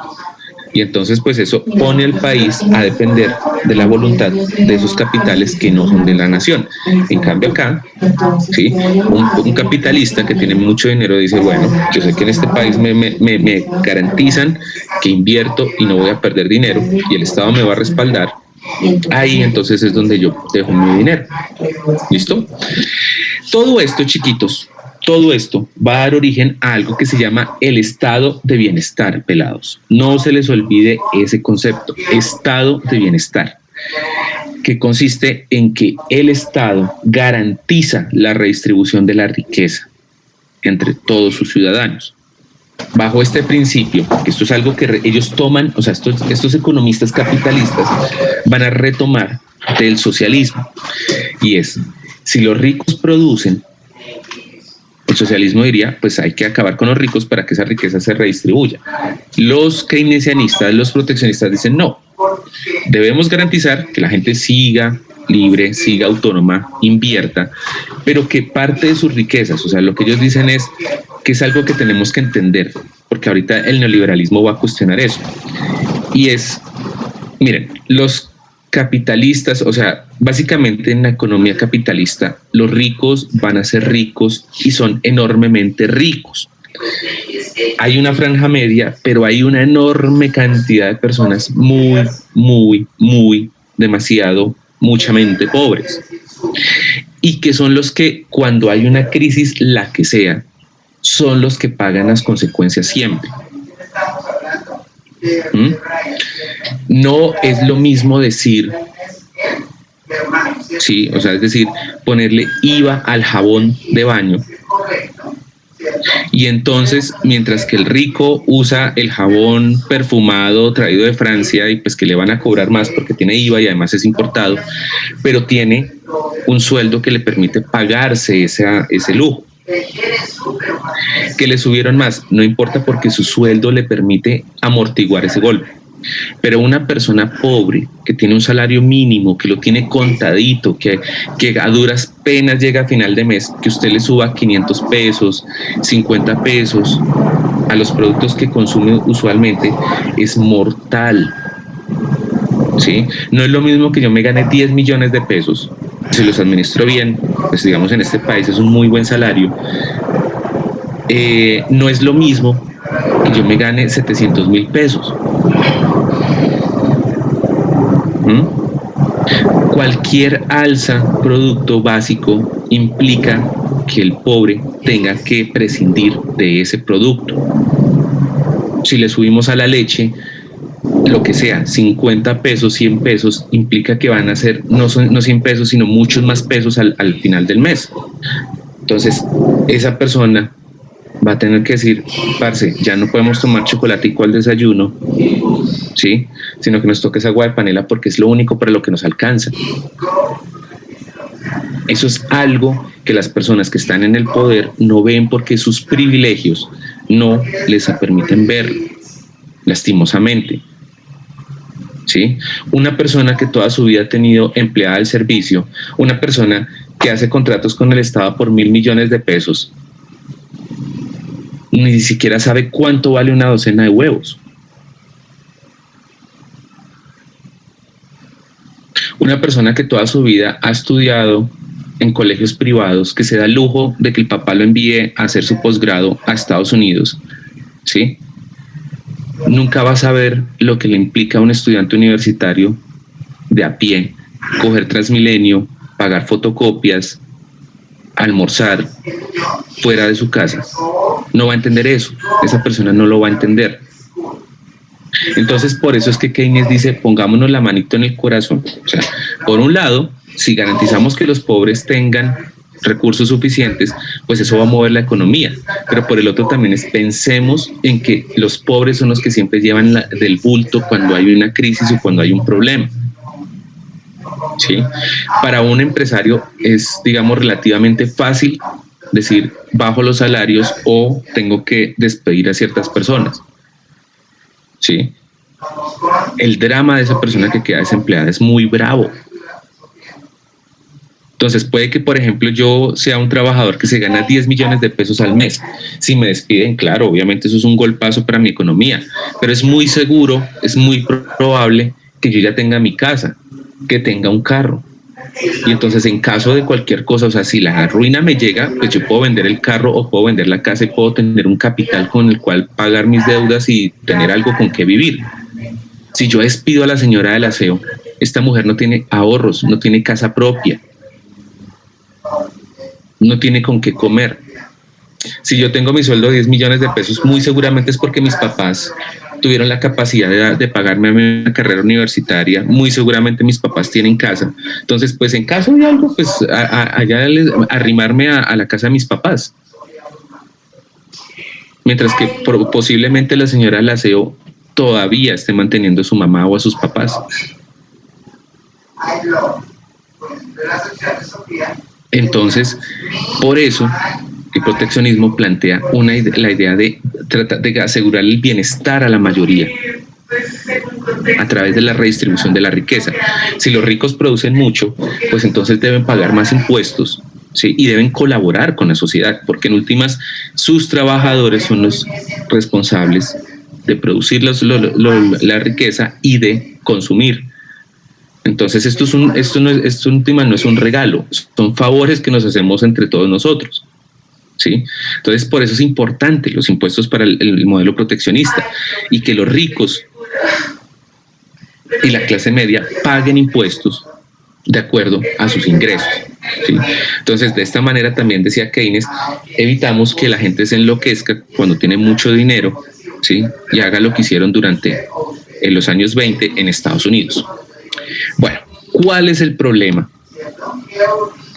Y entonces, pues eso pone al país a depender de la voluntad de esos capitales que no son de la nación. En cambio acá, ¿sí? Un capitalista que tiene mucho dinero dice, bueno, yo sé que en este país me garantizan que invierto y no voy a perder dinero y el Estado me va a respaldar. Ahí entonces es donde yo dejo mi dinero. ¿Listo? Todo esto, chiquitos, todo esto va a dar origen a algo que se llama el estado de bienestar, pelados. No se les olvide ese concepto, estado de bienestar, que consiste en que el Estado garantiza la redistribución de la riqueza entre todos sus ciudadanos. Bajo este principio, que esto es algo que ellos toman, o sea, estos economistas capitalistas van a retomar del socialismo, y es, si los ricos producen, el socialismo diría, pues hay que acabar con los ricos para que esa riqueza se redistribuya. Los keynesianistas, los proteccionistas dicen no, debemos garantizar que la gente siga libre, siga autónoma, invierta, pero que parte de sus riquezas, o sea, lo que ellos dicen es que es algo que tenemos que entender, porque ahorita el neoliberalismo va a cuestionar eso. Y es, miren, los capitalistas, o sea, básicamente en la economía capitalista, los ricos van a ser ricos y son enormemente ricos. Hay una franja media, pero hay una enorme cantidad de personas muchamente pobres. Y que son los que, cuando hay una crisis, la que sea, son los que pagan las consecuencias siempre. No es lo mismo decir, sí, o sea, es decir, ponerle IVA al jabón de baño, Y entonces, mientras que el rico usa el jabón perfumado traído de Francia y pues que le van a cobrar más porque tiene IVA y además es importado, pero tiene un sueldo que le permite pagarse ese lujo. Que le subieron más, no importa porque su sueldo le permite amortiguar ese golpe. Pero una persona pobre que tiene un salario mínimo, que lo tiene contadito, que a duras penas llega a final de mes, que usted le suba 500 pesos, 50 pesos a los productos que consume usualmente, es mortal. ¿Sí? No es lo mismo que yo me gane 10 millones de pesos, si los administro bien, pues digamos en este país es un muy buen salario. No es lo mismo que yo me gane 700,000 pesos. Cualquier alza producto básico implica que el pobre tenga que prescindir de ese producto. Si le subimos a la leche, lo que sea, 50 pesos, 100 pesos, implica que van a ser no 100 pesos, sino muchos más pesos al final del mes. Entonces, esa persona va a tener que decir, parce, ya no podemos tomar chocolatico al desayuno, ¿sí? Sino que nos toca esa agua de panela porque es lo único para lo que nos alcanza. Eso es algo que las personas que están en el poder no ven porque sus privilegios no les permiten verlo, lastimosamente. ¿Sí? Una persona que toda su vida ha tenido empleada al servicio, una persona que hace contratos con el Estado por 1.000 millones de pesos, ni siquiera sabe cuánto vale una docena de huevos. Una persona que toda su vida ha estudiado en colegios privados, que se da el lujo de que el papá lo envíe a hacer su posgrado a Estados Unidos, ¿sí? Nunca va a saber lo que le implica a un estudiante universitario de a pie, coger Transmilenio, pagar fotocopias, almorzar fuera de su casa. No va a entender eso, esa persona no lo va a entender. Entonces, por eso es que Keynes dice, pongámonos la manito en el corazón. O sea, por un lado, si garantizamos que los pobres tengan recursos suficientes, pues eso va a mover la economía. Pero por el otro también pensemos en que los pobres son los que siempre llevan del bulto cuando hay una crisis o cuando hay un problema. ¿Sí? Para un empresario es, digamos, relativamente fácil decir bajo los salarios o tengo que despedir a ciertas personas. ¿Sí? El drama de esa persona que queda desempleada es muy bravo. Entonces puede que, por ejemplo, yo sea un trabajador que se gana 10 millones de pesos al mes. Si me despiden, claro, obviamente eso es un golpazo para mi economía, pero es muy seguro, es muy probable que yo ya tenga mi casa, que tenga un carro. Y entonces en caso de cualquier cosa, o sea, si la ruina me llega, pues yo puedo vender el carro o puedo vender la casa y puedo tener un capital con el cual pagar mis deudas y tener algo con qué vivir. Si yo despido a la señora del aseo, esta mujer no tiene ahorros, no tiene casa propia, no tiene con qué comer. Si yo tengo mi sueldo de 10 millones de pesos, muy seguramente es porque mis papás tuvieron la capacidad de pagarme una carrera universitaria, muy seguramente mis papás tienen casa. Entonces, pues en caso de algo, pues allá arrimarme a la casa de mis papás. Mientras que posiblemente la señora del aseo todavía esté manteniendo a su mamá o a sus papás. Entonces, por eso el proteccionismo plantea la idea de tratar de asegurar el bienestar a la mayoría a través de la redistribución de la riqueza. Si los ricos producen mucho, pues entonces deben pagar más impuestos, ¿sí? Y deben colaborar con la sociedad, porque en últimas sus trabajadores son los responsables de producir la riqueza y de consumir. Entonces esto no es un regalo, son favores que nos hacemos entre todos nosotros. ¿Sí? Entonces, por eso es importante los impuestos para el modelo proteccionista y que los ricos y la clase media paguen impuestos de acuerdo a sus ingresos. ¿Sí? Entonces, de esta manera también decía Keynes, evitamos que la gente se enloquezca cuando tiene mucho dinero, ¿sí? Y haga lo que hicieron durante los años 20 en Estados Unidos. Bueno, ¿cuál es el problema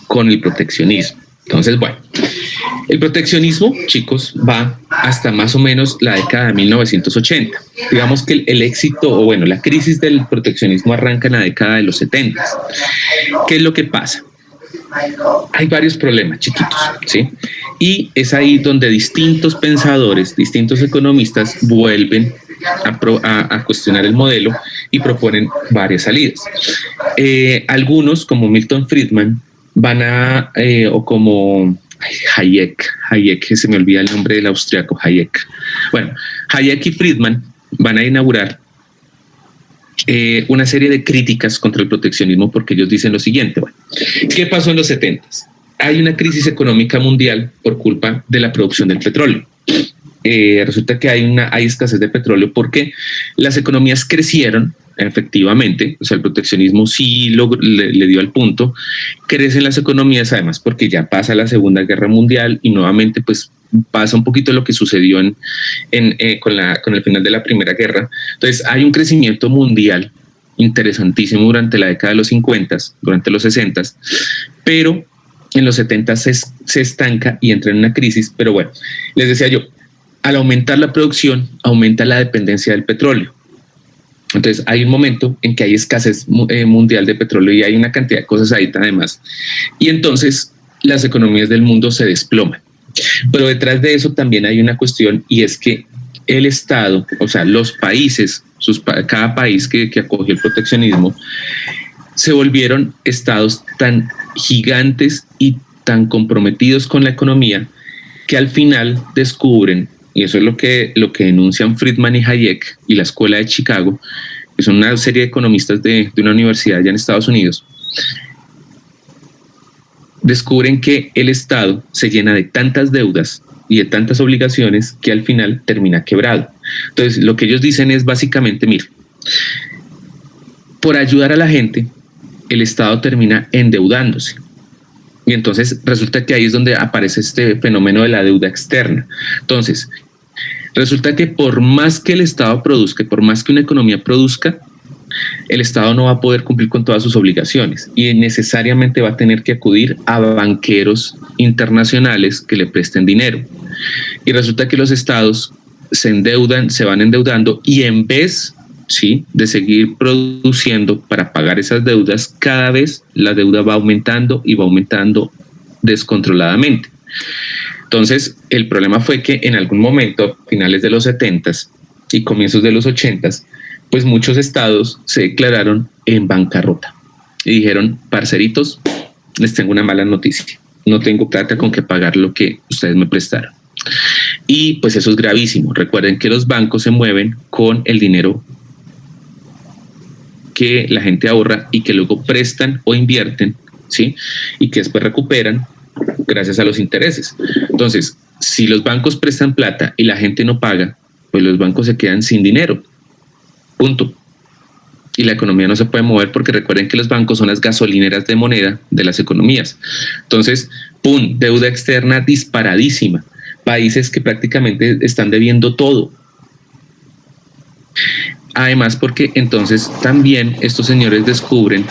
con el proteccionismo? Entonces, bueno, El proteccionismo, chicos, va hasta más o menos la década de 1980. Digamos que el éxito, o bueno, la crisis del proteccionismo arranca en la década de los 70. ¿Qué es lo que pasa? Hay varios problemas chiquitos, ¿sí? Y es ahí donde distintos pensadores, distintos economistas vuelven a cuestionar el modelo y proponen varias salidas. Algunos, como Milton Friedman, o como Hayek, se me olvida el nombre del austriaco, Hayek. Bueno, Hayek y Friedman van a inaugurar una serie de críticas contra el proteccionismo porque ellos dicen lo siguiente. Bueno, ¿qué pasó en los 70s? Hay una crisis económica mundial por culpa de la producción del petróleo. Resulta que hay escasez de petróleo porque las economías crecieron, efectivamente, o sea, el proteccionismo sí le dio al punto, crecen las economías además porque ya pasa la Segunda Guerra Mundial y nuevamente pues pasa un poquito lo que sucedió con el final de la Primera Guerra. Entonces hay un crecimiento mundial interesantísimo durante la década de los 50, durante los 60, pero en los 70 se estanca y entra en una crisis. Pero bueno, les decía yo, al aumentar la producción, aumenta la dependencia del petróleo. Entonces hay un momento en que hay escasez mundial de petróleo y hay una cantidad de cosas ahí además. Y entonces las economías del mundo se desploman. Pero detrás de eso también hay una cuestión, y es que el Estado, o sea, los países, cada país que acogió el proteccionismo, se volvieron estados tan gigantes y tan comprometidos con la economía que al final descubren, y eso es lo que denuncian Friedman y Hayek y la Escuela de Chicago, que son una serie de economistas de una universidad allá en Estados Unidos, descubren que el Estado se llena de tantas deudas y de tantas obligaciones que al final termina quebrado. Entonces, lo que ellos dicen es básicamente, mira, por ayudar a la gente, el Estado termina endeudándose. Y entonces resulta que ahí es donde aparece este fenómeno de la deuda externa. Entonces, resulta que por más que el Estado produzca, por más que una economía produzca, el Estado no va a poder cumplir con todas sus obligaciones y necesariamente va a tener que acudir a banqueros internacionales que le presten dinero. Y resulta que los estados se endeudan, se van endeudando, y en vez, ¿sí?, de seguir produciendo para pagar esas deudas, cada vez la deuda va aumentando y va aumentando descontroladamente. Entonces, el problema fue que en algún momento, a finales de los 70s y comienzos de los 80s, pues muchos estados se declararon en bancarrota y dijeron, parceritos, les tengo una mala noticia, no tengo plata con que pagar lo que ustedes me prestaron. Y pues eso es gravísimo. Recuerden que los bancos se mueven con el dinero que la gente ahorra y que luego prestan o invierten, ¿sí?, y que después recuperan gracias a los intereses. Entonces, si los bancos prestan plata y la gente no paga, pues los bancos se quedan sin dinero. Punto. Y la economía no se puede mover porque recuerden que los bancos son las gasolineras de moneda de las economías. Entonces, ¡pum!, deuda externa disparadísima. Países que prácticamente están debiendo todo. Además, porque entonces también estos señores descubren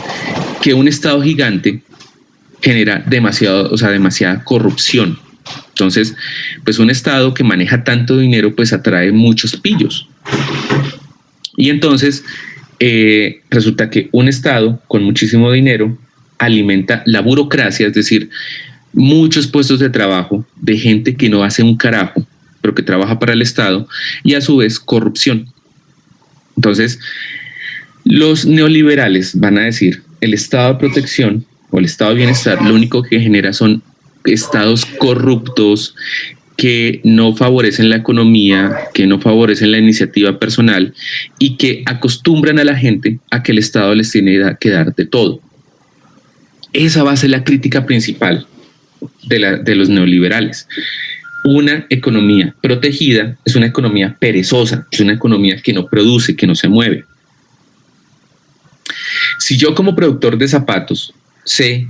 que un Estado gigante genera demasiada corrupción. Entonces, pues un Estado que maneja tanto dinero, pues atrae muchos pillos. Y entonces resulta que un Estado con muchísimo dinero alimenta la burocracia, es decir, muchos puestos de trabajo de gente que no hace un carajo, pero que trabaja para el Estado, y a su vez corrupción. Entonces, los neoliberales van a decir, el Estado de protección o el Estado de bienestar lo único que genera son estados corruptos que no favorecen la economía, que no favorecen la iniciativa personal y que acostumbran a la gente a que el Estado les tiene que dar de todo. Esa va a ser la crítica principal de los neoliberales. Una economía protegida es una economía perezosa, es una economía que no produce, que no se mueve. Si yo como productor de zapatos sé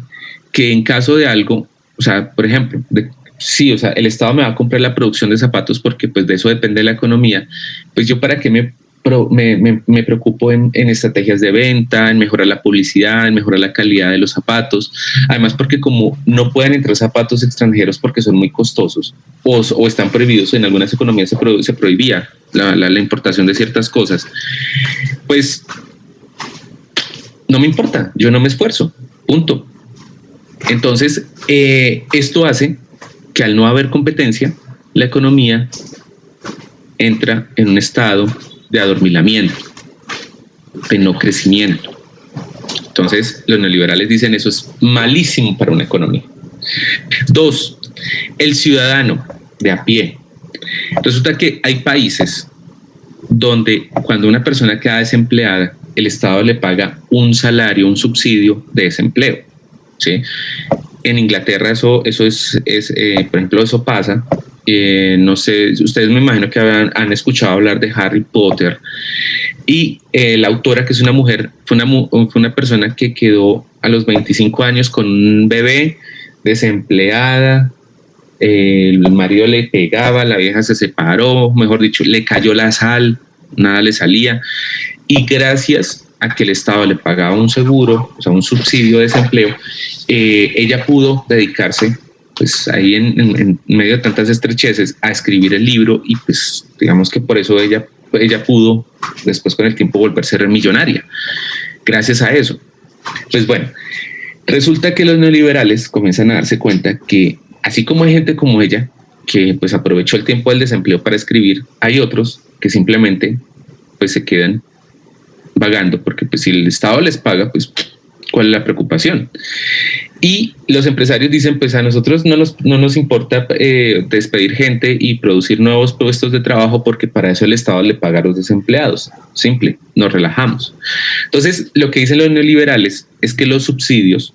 que en caso de algo, o sea, por ejemplo, sí, el Estado me va a comprar la producción de zapatos porque pues de eso depende la economía, pues yo para qué me me preocupo en estrategias de venta, en mejorar la publicidad, en mejorar la calidad de los zapatos. Además, porque como no pueden entrar zapatos extranjeros porque son muy costosos o están prohibidos, en algunas economías se prohibía la importación de ciertas cosas, pues no me importa, yo no me esfuerzo, punto. Entonces, esto hace que al no haber competencia, la economía entra en un estado de adormilamiento, de no crecimiento. Entonces, los neoliberales dicen eso es malísimo para una economía. 2, el ciudadano de a pie. Resulta que hay países donde cuando una persona queda desempleada, el Estado le paga un salario, un subsidio de desempleo, ¿sí? En Inglaterra eso es por ejemplo, eso pasa. No sé, ustedes me imagino que han escuchado hablar de Harry Potter, y la autora, que es una mujer, fue una persona que quedó a los 25 años con un bebé, desempleada, el marido le pegaba, la vieja se separó, mejor dicho, le cayó la sal, nada le salía, y gracias a que el Estado le pagaba un seguro, o sea, un subsidio de desempleo, ella pudo dedicarse, pues ahí en medio de tantas estrecheces, a escribir el libro, y pues digamos que por eso ella pudo después con el tiempo volverse millonaria, gracias a eso. Pues bueno, resulta que los neoliberales comienzan a darse cuenta que así como hay gente como ella, que pues aprovechó el tiempo del desempleo para escribir, hay otros que simplemente pues se quedan vagando, porque pues si el Estado les paga, pues ¿cuál es la preocupación? Y los empresarios dicen, pues a nosotros no nos importa despedir gente y producir nuevos puestos de trabajo, porque para eso el Estado le paga a los desempleados. Simple, nos relajamos. Entonces, lo que dicen los neoliberales es que los subsidios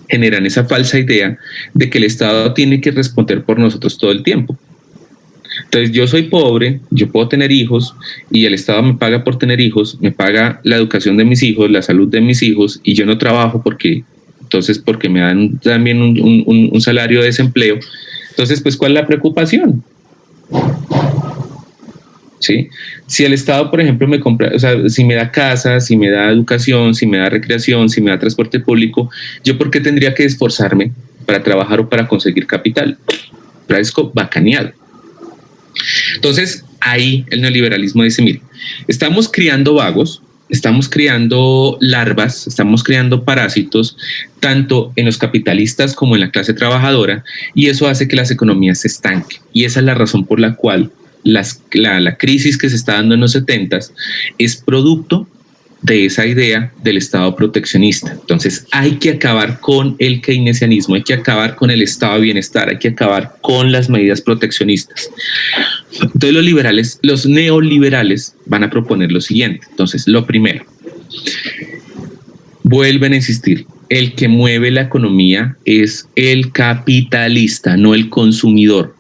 generan esa falsa idea de que el Estado tiene que responder por nosotros todo el tiempo. Entonces, yo soy pobre, yo puedo tener hijos y el Estado me paga por tener hijos, me paga la educación de mis hijos, la salud de mis hijos, y yo no trabajo porque me dan también un salario de desempleo. Entonces, pues, ¿cuál es la preocupación? ¿Sí? Si el Estado, por ejemplo, me compra, o sea, si me da casa, si me da educación, si me da recreación, si me da transporte público, ¿yo por qué tendría que esforzarme para trabajar o para conseguir capital? Parezco bacaneado. Entonces, ahí el neoliberalismo dice, mire, estamos criando vagos, estamos criando larvas, estamos criando parásitos, tanto en los capitalistas como en la clase trabajadora, y eso hace que las economías se estanquen. Y esa es la razón por la cual la crisis que se está dando en los 70s es producto de esa idea del Estado proteccionista. Entonces hay que acabar con el keynesianismo, hay que acabar con el Estado de bienestar, hay que acabar con las medidas proteccionistas. Entonces los neoliberales van a proponer lo siguiente. Entonces, lo primero, vuelven a insistir, el que mueve la economía es el capitalista, no el consumidor.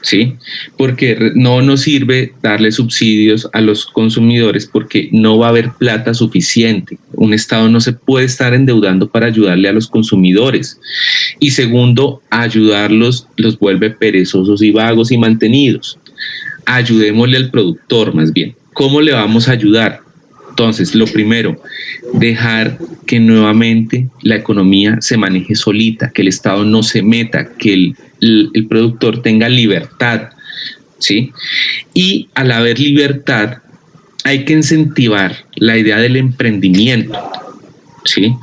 ¿Sí? Porque no nos sirve darle subsidios a los consumidores, porque no va a haber plata suficiente. Un Estado no se puede estar endeudando para ayudarle a los consumidores. Y segundo, ayudarlos los vuelve perezosos y vagos y mantenidos. Ayudémosle al productor más bien. ¿Cómo le vamos a ayudar? Entonces, lo primero, dejar que nuevamente la economía se maneje solita, que el Estado no se meta, que el productor tenga libertad, ¿sí? Y al haber libertad, hay que incentivar la idea del emprendimiento, ¿sí?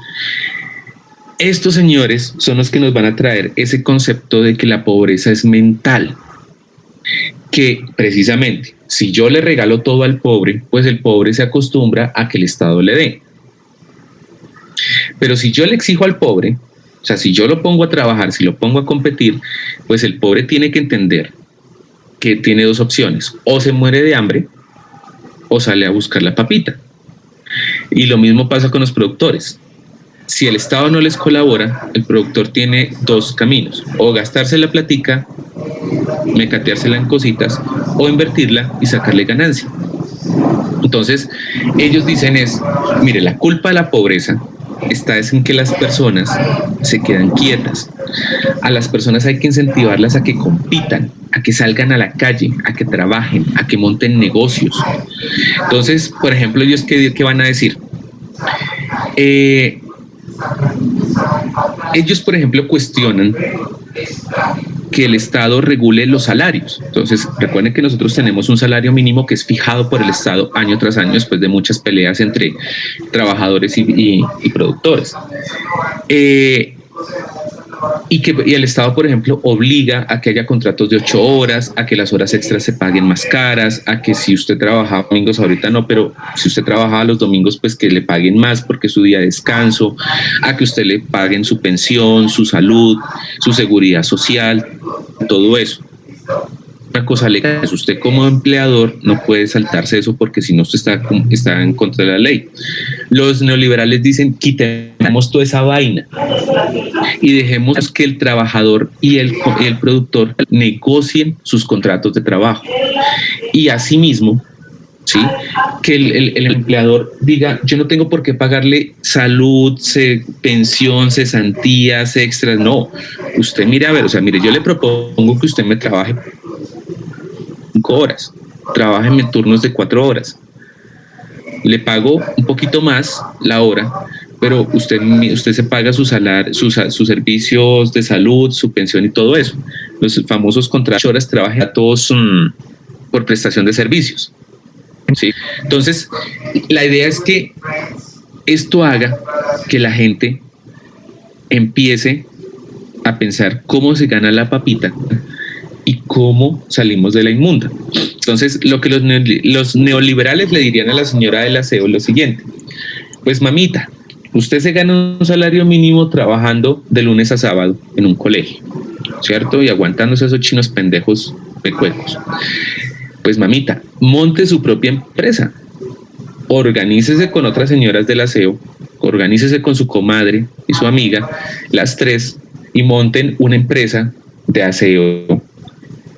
Estos señores son los que nos van a traer ese concepto de que la pobreza es mental, que precisamente si yo le regalo todo al pobre, pues el pobre se acostumbra a que el Estado le dé. Pero si yo le exijo al pobre, o sea, si yo lo pongo a trabajar, si lo pongo a competir, pues el pobre tiene que entender que tiene dos opciones: o se muere de hambre o sale a buscar la papita. Y lo mismo pasa con los productores. Si el Estado no les colabora, el productor tiene dos caminos: o gastarse la platica, mecateársela en cositas, o invertirla y sacarle ganancia. Entonces, ellos dicen mire, la culpa de la pobreza está en que las personas se quedan quietas. A las personas hay que incentivarlas a que compitan, a que salgan a la calle, a que trabajen, a que monten negocios. Entonces, por ejemplo, ellos qué van a decir. Ellos, por ejemplo, cuestionan que el Estado regule los salarios. Entonces, recuerden que nosotros tenemos un salario mínimo que es fijado por el Estado año tras año después de muchas peleas entre trabajadores y productores. Y el Estado, por ejemplo, obliga a que haya contratos de 8 horas, a que las horas extras se paguen más caras, a que si usted trabaja domingos, ahorita no, pero si usted trabajaba los domingos, pues que le paguen más porque es su día de descanso, a que usted le paguen su pensión, su salud, su seguridad social, todo eso. Una cosa legal, usted como empleador no puede saltarse eso porque si no usted está en contra de la ley. Los neoliberales dicen quitemos toda esa vaina y dejemos que el trabajador y el productor negocien sus contratos de trabajo y asimismo, ¿sí?, que el empleador diga yo no tengo por qué pagarle salud, pensión, cesantías, extras, no, usted mire a ver, o sea, mire, yo le propongo que usted me trabaje 5 horas, trabájeme en turnos de 4 horas, le pago un poquito más la hora, pero usted se paga su salario, sus servicios de salud, su pensión y todo eso. Los famosos contratos horas trabajan a todos por prestación de servicios. ¿Sí? Entonces, la idea es que esto haga que la gente empiece a pensar cómo se gana la papita y cómo salimos de la inmunda. Entonces, lo que los neoliberales le dirían a la señora del aseo es lo siguiente: pues mamita, usted se gana un salario mínimo trabajando de lunes a sábado en un colegio, ¿cierto? Y aguantándose esos chinos pendejos pecuecos. Pues mamita, monte su propia empresa, organícese con otras señoras del aseo, organícese con su comadre y su amiga, las tres, y monten una empresa de aseo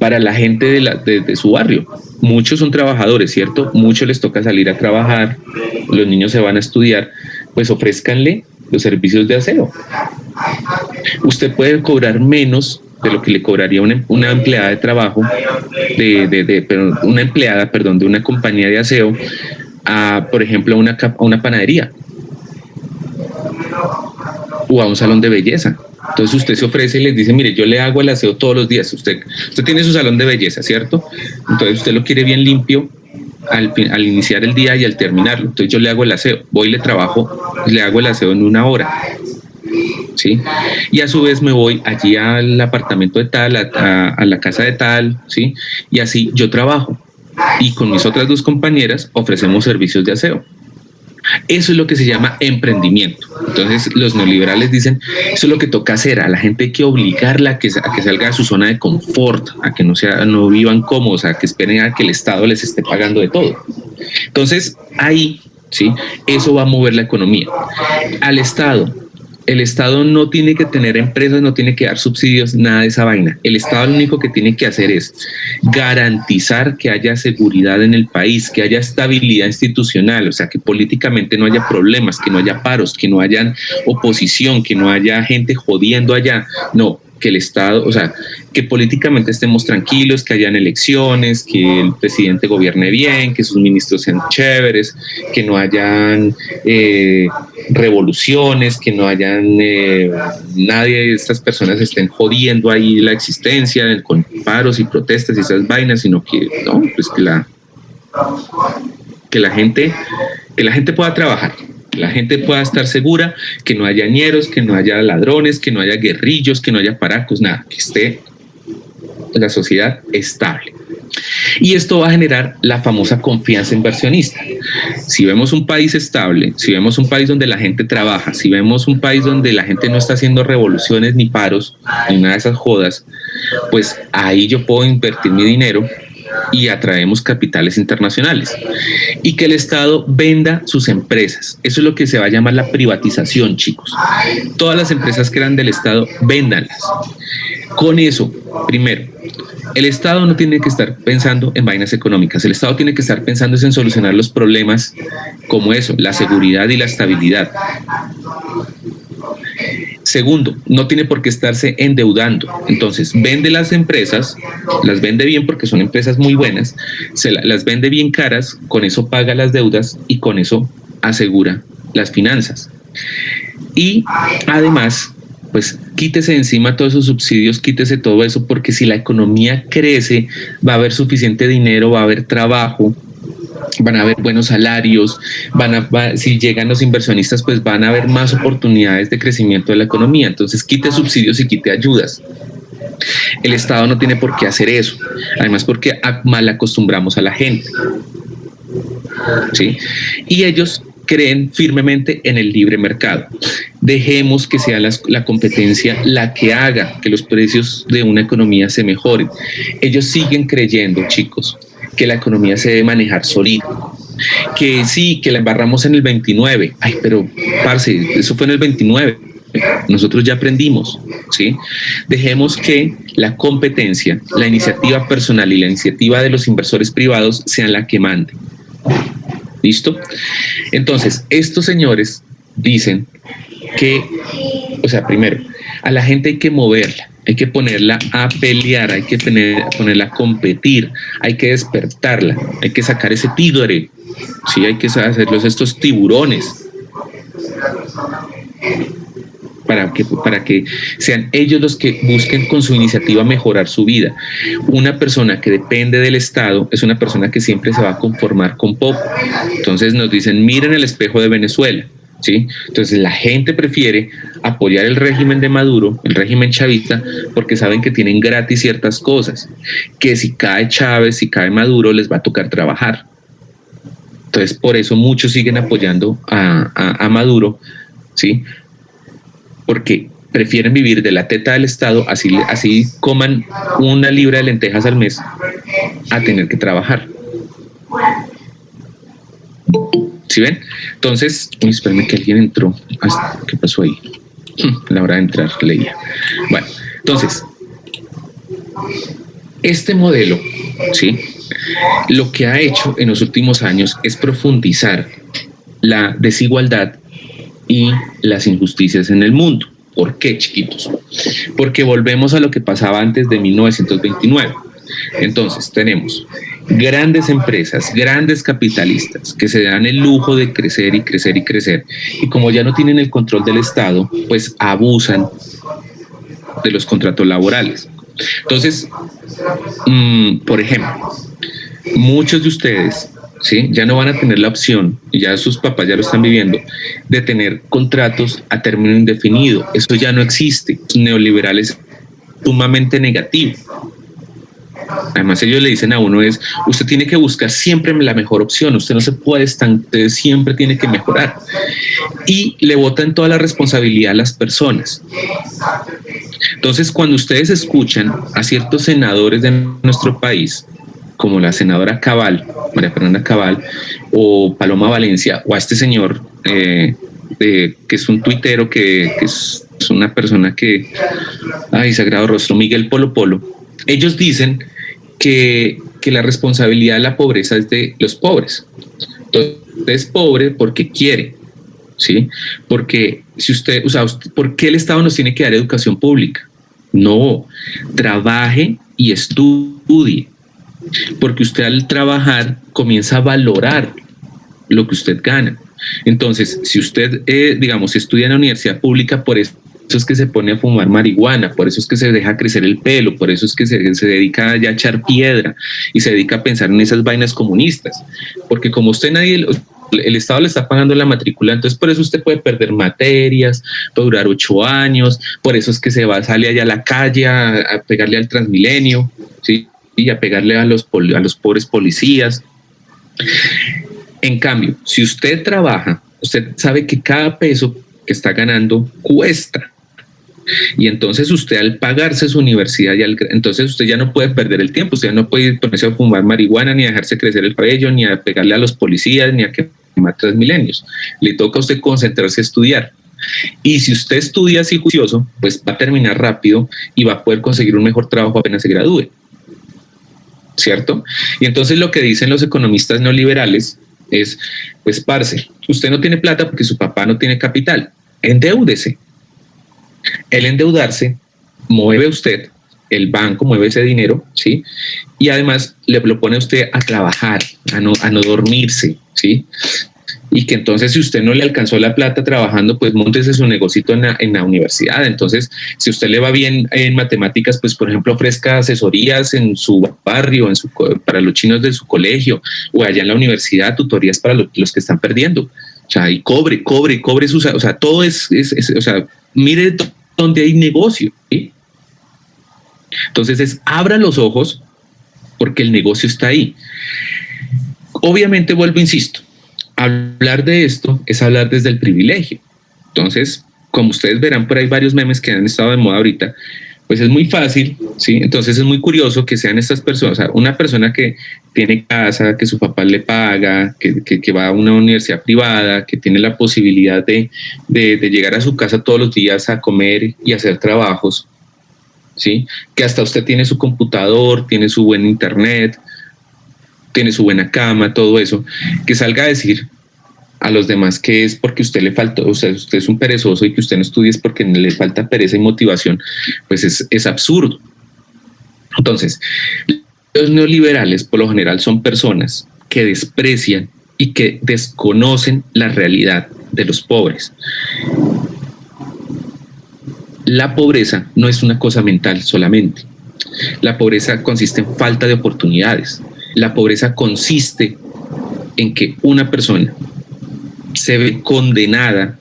para la gente de su barrio. Muchos son trabajadores, ¿cierto? Muchos les toca salir a trabajar, los niños se van a estudiar, pues ofrézcanle los servicios de aseo. Usted puede cobrar menos de lo que le cobraría una empleada de trabajo, una empleada de una compañía de aseo, por ejemplo, a una panadería o a un salón de belleza. Entonces usted se ofrece y les dice, mire, yo le hago el aseo todos los días. Usted tiene su salón de belleza, ¿cierto? Entonces usted lo quiere bien limpio al iniciar el día y al terminarlo. Entonces yo le hago el aseo, voy y le trabajo, le hago el aseo en 1 hora. ¿Sí? Y a su vez me voy allí al apartamento de tal, a la casa de tal, ¿sí? Y así yo trabajo. Y con mis otras 2 compañeras ofrecemos servicios de aseo. Eso es lo que se llama emprendimiento. Entonces los neoliberales dicen, eso es lo que toca hacer, a la gente hay que obligarla a que salga de su zona de confort, a que no vivan cómodos, a que esperen a que el Estado les esté pagando de todo. Entonces ahí, ¿sí?, eso va a mover la economía. Al Estado, el Estado no tiene que tener empresas, no tiene que dar subsidios, nada de esa vaina. El Estado lo único que tiene que hacer es garantizar que haya seguridad en el país, que haya estabilidad institucional, o sea, que políticamente no haya problemas, que no haya paros, que no haya oposición, que no haya gente jodiendo allá. No, que el Estado, o sea, que políticamente estemos tranquilos, que hayan elecciones, que el presidente gobierne bien, que sus ministros sean chéveres, que no hayan revoluciones, que no hayan nadie de estas personas estén jodiendo ahí la existencia con paros y protestas y esas vainas, sino que no, pues que la gente pueda trabajar, que la gente pueda estar segura, que no haya ñeros, que no haya ladrones, que no haya guerrillos, que no haya paracos, nada, que esté la sociedad estable. Y esto va a generar la famosa confianza inversionista. Si vemos un país estable, si vemos un país donde la gente trabaja, si vemos un país donde la gente no está haciendo revoluciones ni paros, ni nada de esas jodas, pues ahí yo puedo invertir mi dinero y atraemos capitales internacionales. Y que el Estado venda sus empresas. Eso es lo que se va a llamar la privatización, chicos. Todas las empresas que eran del Estado, véndanlas. Con eso, primero, el Estado no tiene que estar pensando en vainas económicas. El Estado tiene que estar pensando en solucionar los problemas como eso, la seguridad y la estabilidad. Segundo, no tiene por qué estarse endeudando. Entonces, vende las empresas, las vende bien porque son empresas muy buenas, las vende bien caras, con eso paga las deudas y con eso asegura las finanzas. Y además, pues quítese de encima todos esos subsidios, quítese todo eso, porque si la economía crece, va a haber suficiente dinero, va a haber trabajo, van a haber buenos salarios, si llegan los inversionistas, pues van a haber más oportunidades de crecimiento de la economía. Entonces quite subsidios y quite ayudas. El Estado no tiene por qué hacer eso, además porque mal acostumbramos a la gente, ¿sí? Y ellos creen firmemente en el libre mercado. Dejemos que sea la competencia la que haga que los precios de una economía se mejoren. Ellos siguen creyendo, chicos, que la economía se debe manejar solita, que sí, que la embarramos en el 29. Ay, pero, parce, eso fue en el 29. Nosotros ya aprendimos, ¿sí? Dejemos que la competencia, la iniciativa personal y la iniciativa de los inversores privados sean la que mande. ¿Listo? Entonces, estos señores dicen que, o sea, primero, a la gente hay que moverla, hay que ponerla a pelear, hay que ponerla a competir, hay que despertarla, hay que sacar ese tigre, ¿sí? Hay que hacerlos estos tiburones para que sean ellos los que busquen con su iniciativa mejorar su vida. Una persona que depende del Estado es una persona que siempre se va a conformar con poco. Entonces nos dicen, miren el espejo de Venezuela, ¿sí? Entonces la gente prefiere apoyar el régimen de Maduro, el régimen chavista, porque saben que tienen gratis ciertas cosas, que si cae Chávez, si cae Maduro, les va a tocar trabajar. Entonces por eso muchos siguen apoyando a Maduro, ¿sí? Porque prefieren vivir de la teta del Estado, así coman una libra de lentejas al mes, a tener que trabajar. ¿Sí ven? Entonces, espérenme que alguien entró. ¿Qué pasó ahí? A la hora de entrar, leía. Bueno, entonces, este modelo, ¿sí? Lo que ha hecho en los últimos años es profundizar la desigualdad y las injusticias en el mundo. ¿Por qué, chiquitos? Porque volvemos a lo que pasaba antes de 1929. Entonces tenemos grandes empresas, grandes capitalistas que se dan el lujo de crecer y crecer y crecer, y como ya no tienen el control del Estado, pues abusan de los contratos laborales. Entonces, por ejemplo, muchos de ustedes, ¿sí?, ya no van a tener la opción, y ya sus papás ya lo están viviendo, de tener contratos a término indefinido. Eso ya no existe. Los neoliberales sumamente negativo. Además, ellos le dicen a uno usted tiene que buscar siempre la mejor opción, usted no se puede estancar, usted siempre tiene que mejorar. Y le botan toda la responsabilidad a las personas. Entonces, cuando ustedes escuchan a ciertos senadores de nuestro país, como la senadora Cabal, María Fernanda Cabal, o Paloma Valencia, o a este señor que es un tuitero, que es una persona que, ay, sagrado rostro, Miguel Polo Polo, ellos dicen que la responsabilidad de la pobreza es de los pobres. Entonces, usted es pobre porque quiere, ¿sí? Porque si usted, o sea, ¿por qué el Estado nos tiene que dar educación pública? No, trabaje y estudie, porque usted al trabajar comienza a valorar lo que usted gana. Entonces, si usted, digamos, estudia en la universidad pública, por eso es que se pone a fumar marihuana, por eso es que se deja crecer el pelo, por eso es que se dedica ya a echar piedra y se dedica a pensar en esas vainas comunistas, porque como usted el Estado le está pagando la matrícula, entonces por eso usted puede perder materias, puede durar 8 años, por eso es que sale allá a la calle a pegarle al Transmilenio, ¿sí?, y a pegarle a los pobres policías. En cambio, si usted trabaja, usted sabe que cada peso que está ganando cuesta. Y entonces usted, al pagarse su universidad, entonces usted ya no puede perder el tiempo, usted ya no puede ponerse a fumar marihuana, ni a dejarse crecer el cabello, ni a pegarle a los policías, ni a quemar Transmilenios. Le toca a usted concentrarse a estudiar. Y si usted estudia así juicioso, pues va a terminar rápido y va a poder conseguir un mejor trabajo apenas se gradúe, ¿cierto? Y entonces lo que dicen los economistas neoliberales es, pues, parce, usted no tiene plata porque su papá no tiene capital, endeúdese. El endeudarse mueve a usted, el banco mueve ese dinero, ¿sí? Y además lo pone a usted a trabajar, a no dormirse, ¿sí? Y que entonces si usted no le alcanzó la plata trabajando, pues móntese su negocito en la universidad. Entonces, si usted le va bien en matemáticas, pues por ejemplo ofrezca asesorías en su barrio, para los chinos de su colegio, o allá en la universidad, tutorías para los que están perdiendo. O sea, y cobre sus, o sea, todo o sea, mire dónde hay negocio, ¿sí? Entonces abra los ojos porque el negocio está ahí. Obviamente, vuelvo, insisto, hablar de esto es hablar desde el privilegio. Entonces, como ustedes verán, por ahí varios memes que han estado de moda ahorita, pues es muy fácil, ¿sí? Entonces es muy curioso que sean estas personas, o sea, una persona que tiene casa, que su papá le paga, que va a una universidad privada, que tiene la posibilidad de llegar a su casa todos los días a comer y hacer trabajos, ¿sí? Que hasta usted tiene su computador, tiene su buen internet, tiene su buena cama, todo eso, que salga a decir a los demás que es porque usted le faltó, o sea, usted es un perezoso y que usted no estudie es porque le falta pereza y motivación, pues es absurdo. Entonces, los neoliberales por lo general son personas que desprecian y que desconocen la realidad de los pobres. La pobreza no es una cosa mental solamente. La pobreza consiste en falta de oportunidades. La pobreza consiste en que una persona se ve condenada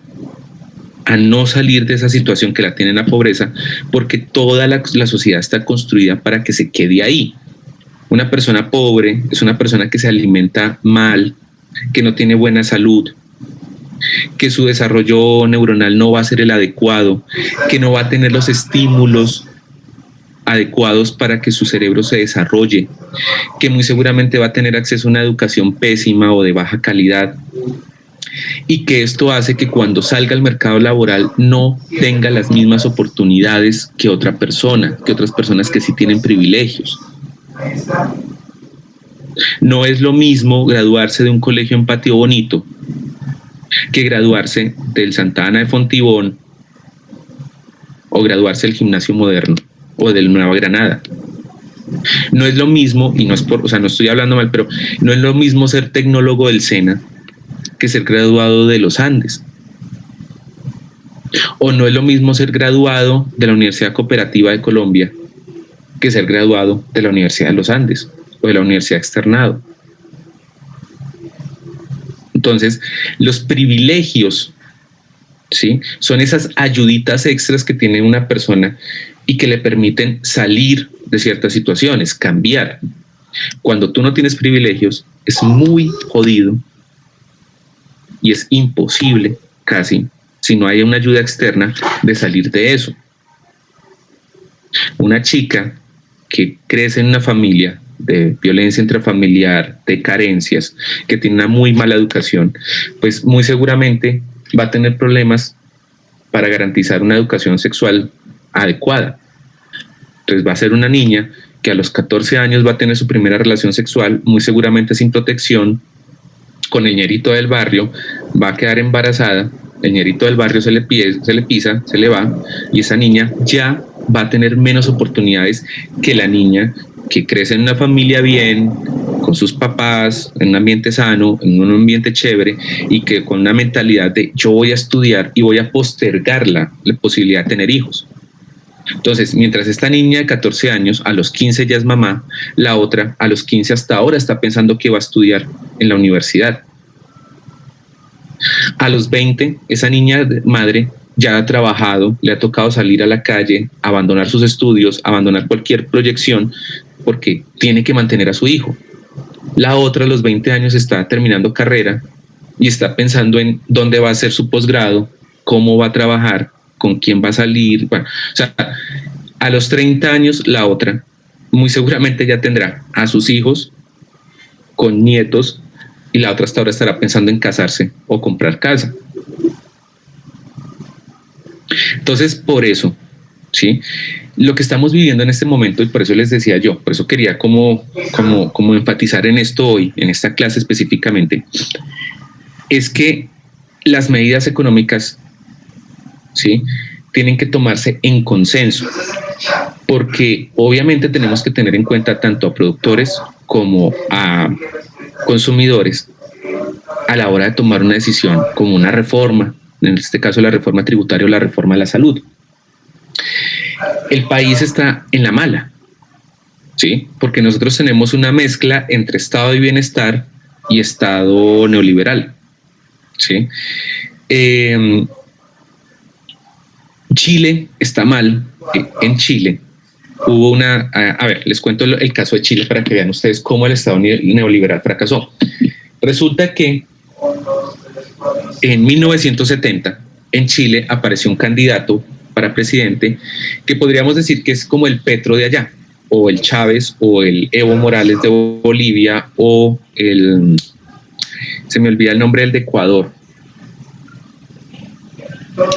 a no salir de esa situación que la tiene en la pobreza, porque toda la sociedad está construida para que se quede ahí. Una persona pobre es una persona que se alimenta mal, que no tiene buena salud, que su desarrollo neuronal no va a ser el adecuado, que no va a tener los estímulos adecuados para que su cerebro se desarrolle, que muy seguramente va a tener acceso a una educación pésima o de baja calidad, y que esto hace que cuando salga al mercado laboral no tenga las mismas oportunidades que otra persona, que otras personas que sí tienen privilegios. No es lo mismo graduarse de un colegio en Patio Bonito que graduarse del Santa Ana de Fontibón o graduarse del Gimnasio Moderno o del Nueva Granada. No es lo mismo, y no es por, o sea, no estoy hablando mal, pero no es lo mismo ser tecnólogo del SENA que ser graduado de los Andes. O no es lo mismo ser graduado de la Universidad Cooperativa de Colombia que ser graduado de la Universidad de los Andes o de la Universidad Externado. Entonces, los privilegios, ¿sí?, son esas ayuditas extras que tiene una persona y que le permiten salir de ciertas situaciones, cambiar. Cuando tú no tienes privilegios, es muy jodido y es imposible, casi, si no hay una ayuda externa, de salir de eso. Una chica que crece en una familia de violencia intrafamiliar, de carencias, que tiene una muy mala educación, pues muy seguramente va a tener problemas para garantizar una educación sexual adecuada. Entonces va a ser una niña que a los 14 años va a tener su primera relación sexual, muy seguramente sin protección, con el ñerito del barrio, va a quedar embarazada, el ñerito del barrio se le pisa, se le va, y esa niña ya va a tener menos oportunidades que la niña que crece en una familia bien, con sus papás, en un ambiente sano, en un ambiente chévere, y que con una mentalidad de yo voy a estudiar y voy a postergar la posibilidad de tener hijos. Entonces, mientras esta niña de 14 años, a los 15 ya es mamá, la otra a los 15 hasta ahora está pensando que va a estudiar en la universidad. A los 20, esa niña madre ya ha trabajado, le ha tocado salir a la calle, abandonar sus estudios, abandonar cualquier proyección, porque tiene que mantener a su hijo. La otra a los 20 años está terminando carrera y está pensando en dónde va a hacer su posgrado, cómo va a trabajar, con quién va a salir. Bueno, o sea, a los 30 años la otra muy seguramente ya tendrá a sus hijos con nietos, y la otra hasta ahora estará pensando en casarse o comprar casa. Entonces, por eso, ¿sí?, lo que estamos viviendo en este momento, y por eso les decía yo, por eso quería como enfatizar en esto hoy, en esta clase específicamente, es que las medidas económicas, ¿sí?, tienen que tomarse en consenso, porque obviamente tenemos que tener en cuenta tanto a productores como a consumidores a la hora de tomar una decisión como una reforma, en este caso la reforma tributaria o la reforma a la salud. El país está en la mala, ¿sí? Porque nosotros tenemos una mezcla entre estado de bienestar y estado neoliberal, ¿sí? Chile está mal. En Chile hubo una... A ver, les cuento el caso de Chile para que vean ustedes cómo el estado neoliberal fracasó. Resulta que en 1970 en Chile apareció un candidato para presidente que podríamos decir que es como el Petro de allá, o el Chávez, o el Evo Morales de Bolivia, o el... se me olvida el nombre del de Ecuador.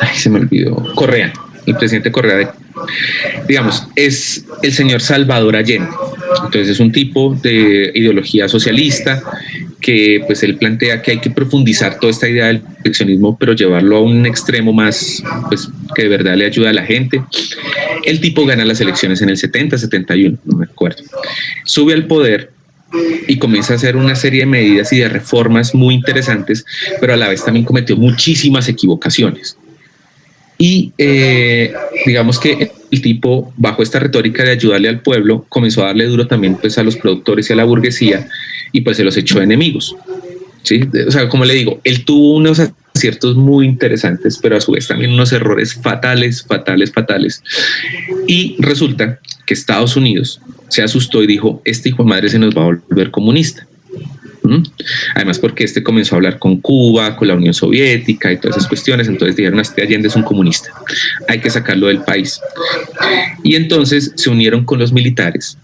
Ay, se me olvidó. Correa, el presidente Correa digamos, es el señor Salvador Allende. Entonces es un tipo de ideología socialista que pues él plantea que hay que profundizar toda esta idea del proteccionismo, pero llevarlo a un extremo más, pues que de verdad le ayuda a la gente. El tipo gana las elecciones en el 70, 71, no me acuerdo. Sube al poder y comienza a hacer una serie de medidas y de reformas muy interesantes, pero a la vez también cometió muchísimas equivocaciones. Y digamos que el tipo, bajo esta retórica de ayudarle al pueblo, comenzó a darle duro también pues, a los productores y a la burguesía, y pues se los echó enemigos. ¿Sí? O sea, como le digo, él tuvo unos aciertos muy interesantes, pero a su vez también unos errores fatales. Y resulta que Estados Unidos se asustó y dijo, este hijo de madre se nos va a volver comunista. Además porque este comenzó a hablar con Cuba, con la Unión Soviética y todas esas cuestiones, entonces dijeron, este Allende es un comunista, hay que sacarlo del país. Y entonces se unieron con los militares,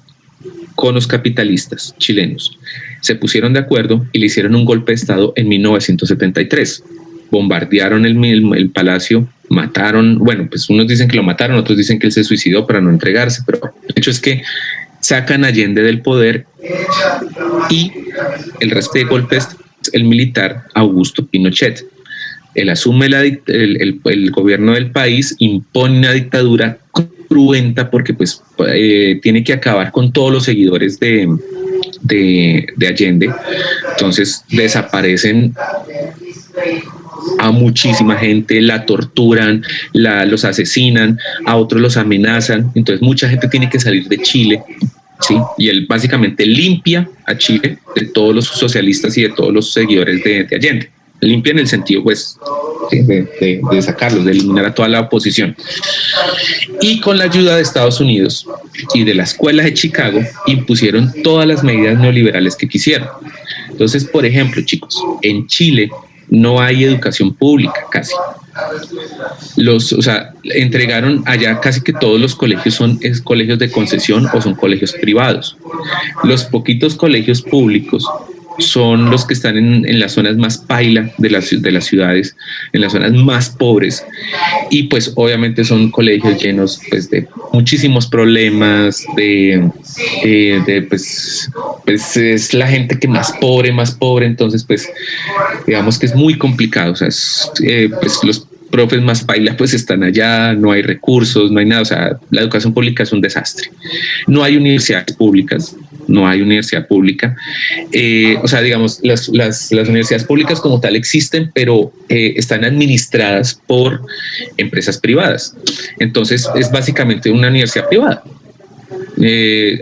con los capitalistas chilenos, se pusieron de acuerdo y le hicieron un golpe de estado en 1973. Bombardearon el palacio, mataron, bueno, pues unos dicen que lo mataron, otros dicen que él se suicidó para no entregarse, pero el hecho es que sacan a Allende del poder y el resto de golpes el militar Augusto Pinochet. Él asume el gobierno del país, impone una dictadura cruenta porque pues tiene que acabar con todos los seguidores de Allende. Entonces desaparecen a muchísima gente, la torturan, los asesinan, a otros los amenazan, entonces mucha gente tiene que salir de Chile, ¿sí? Y él básicamente limpia a Chile de todos los socialistas y de todos los seguidores de Allende. Limpia en el sentido pues de sacarlos, de eliminar a toda la oposición. Y con la ayuda de Estados Unidos y de la escuela de Chicago impusieron todas las medidas neoliberales que quisieron. Entonces, por ejemplo, chicos, en Chile no hay educación pública casi. Entregaron allá casi que todos los colegios son colegios de concesión o son colegios privados. Los poquitos colegios públicos son los que están en las zonas más paila de las ciudades, en las zonas más pobres, y pues obviamente son colegios llenos pues de muchísimos problemas, pues es la gente que más pobre, entonces pues digamos que es muy complicado, o sea, pues los profes más paila pues están allá, no hay recursos, no hay nada, o sea, la educación pública es un desastre. No hay universidades públicas, no hay universidad pública. O sea, digamos, las universidades públicas como tal existen, pero están administradas por empresas privadas. Entonces, es básicamente una universidad privada.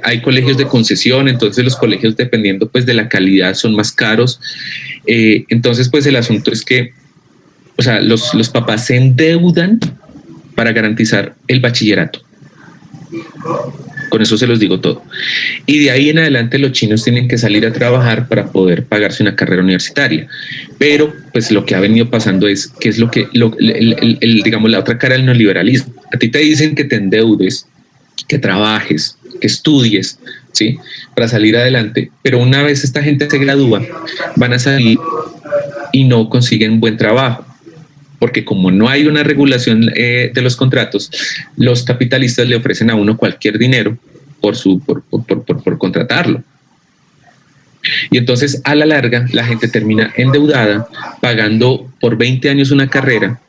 Hay colegios de concesión, entonces los colegios, dependiendo pues de la calidad, son más caros. Entonces, pues el asunto es que, o sea, los papás se endeudan para garantizar el bachillerato. Con eso se los digo todo. Y de ahí en adelante los chinos tienen que salir a trabajar para poder pagarse una carrera universitaria. Pero pues lo que ha venido pasando es que es digamos, la otra cara del neoliberalismo. A ti te dicen que te endeudes, que trabajes, que estudies, ¿sí? Para salir adelante. Pero una vez esta gente se gradúa, van a salir y no consiguen buen trabajo. Porque como no hay una regulación de los contratos, los capitalistas le ofrecen a uno cualquier dinero por contratarlo. Y entonces a la larga la gente termina endeudada, pagando por 20 años una carrera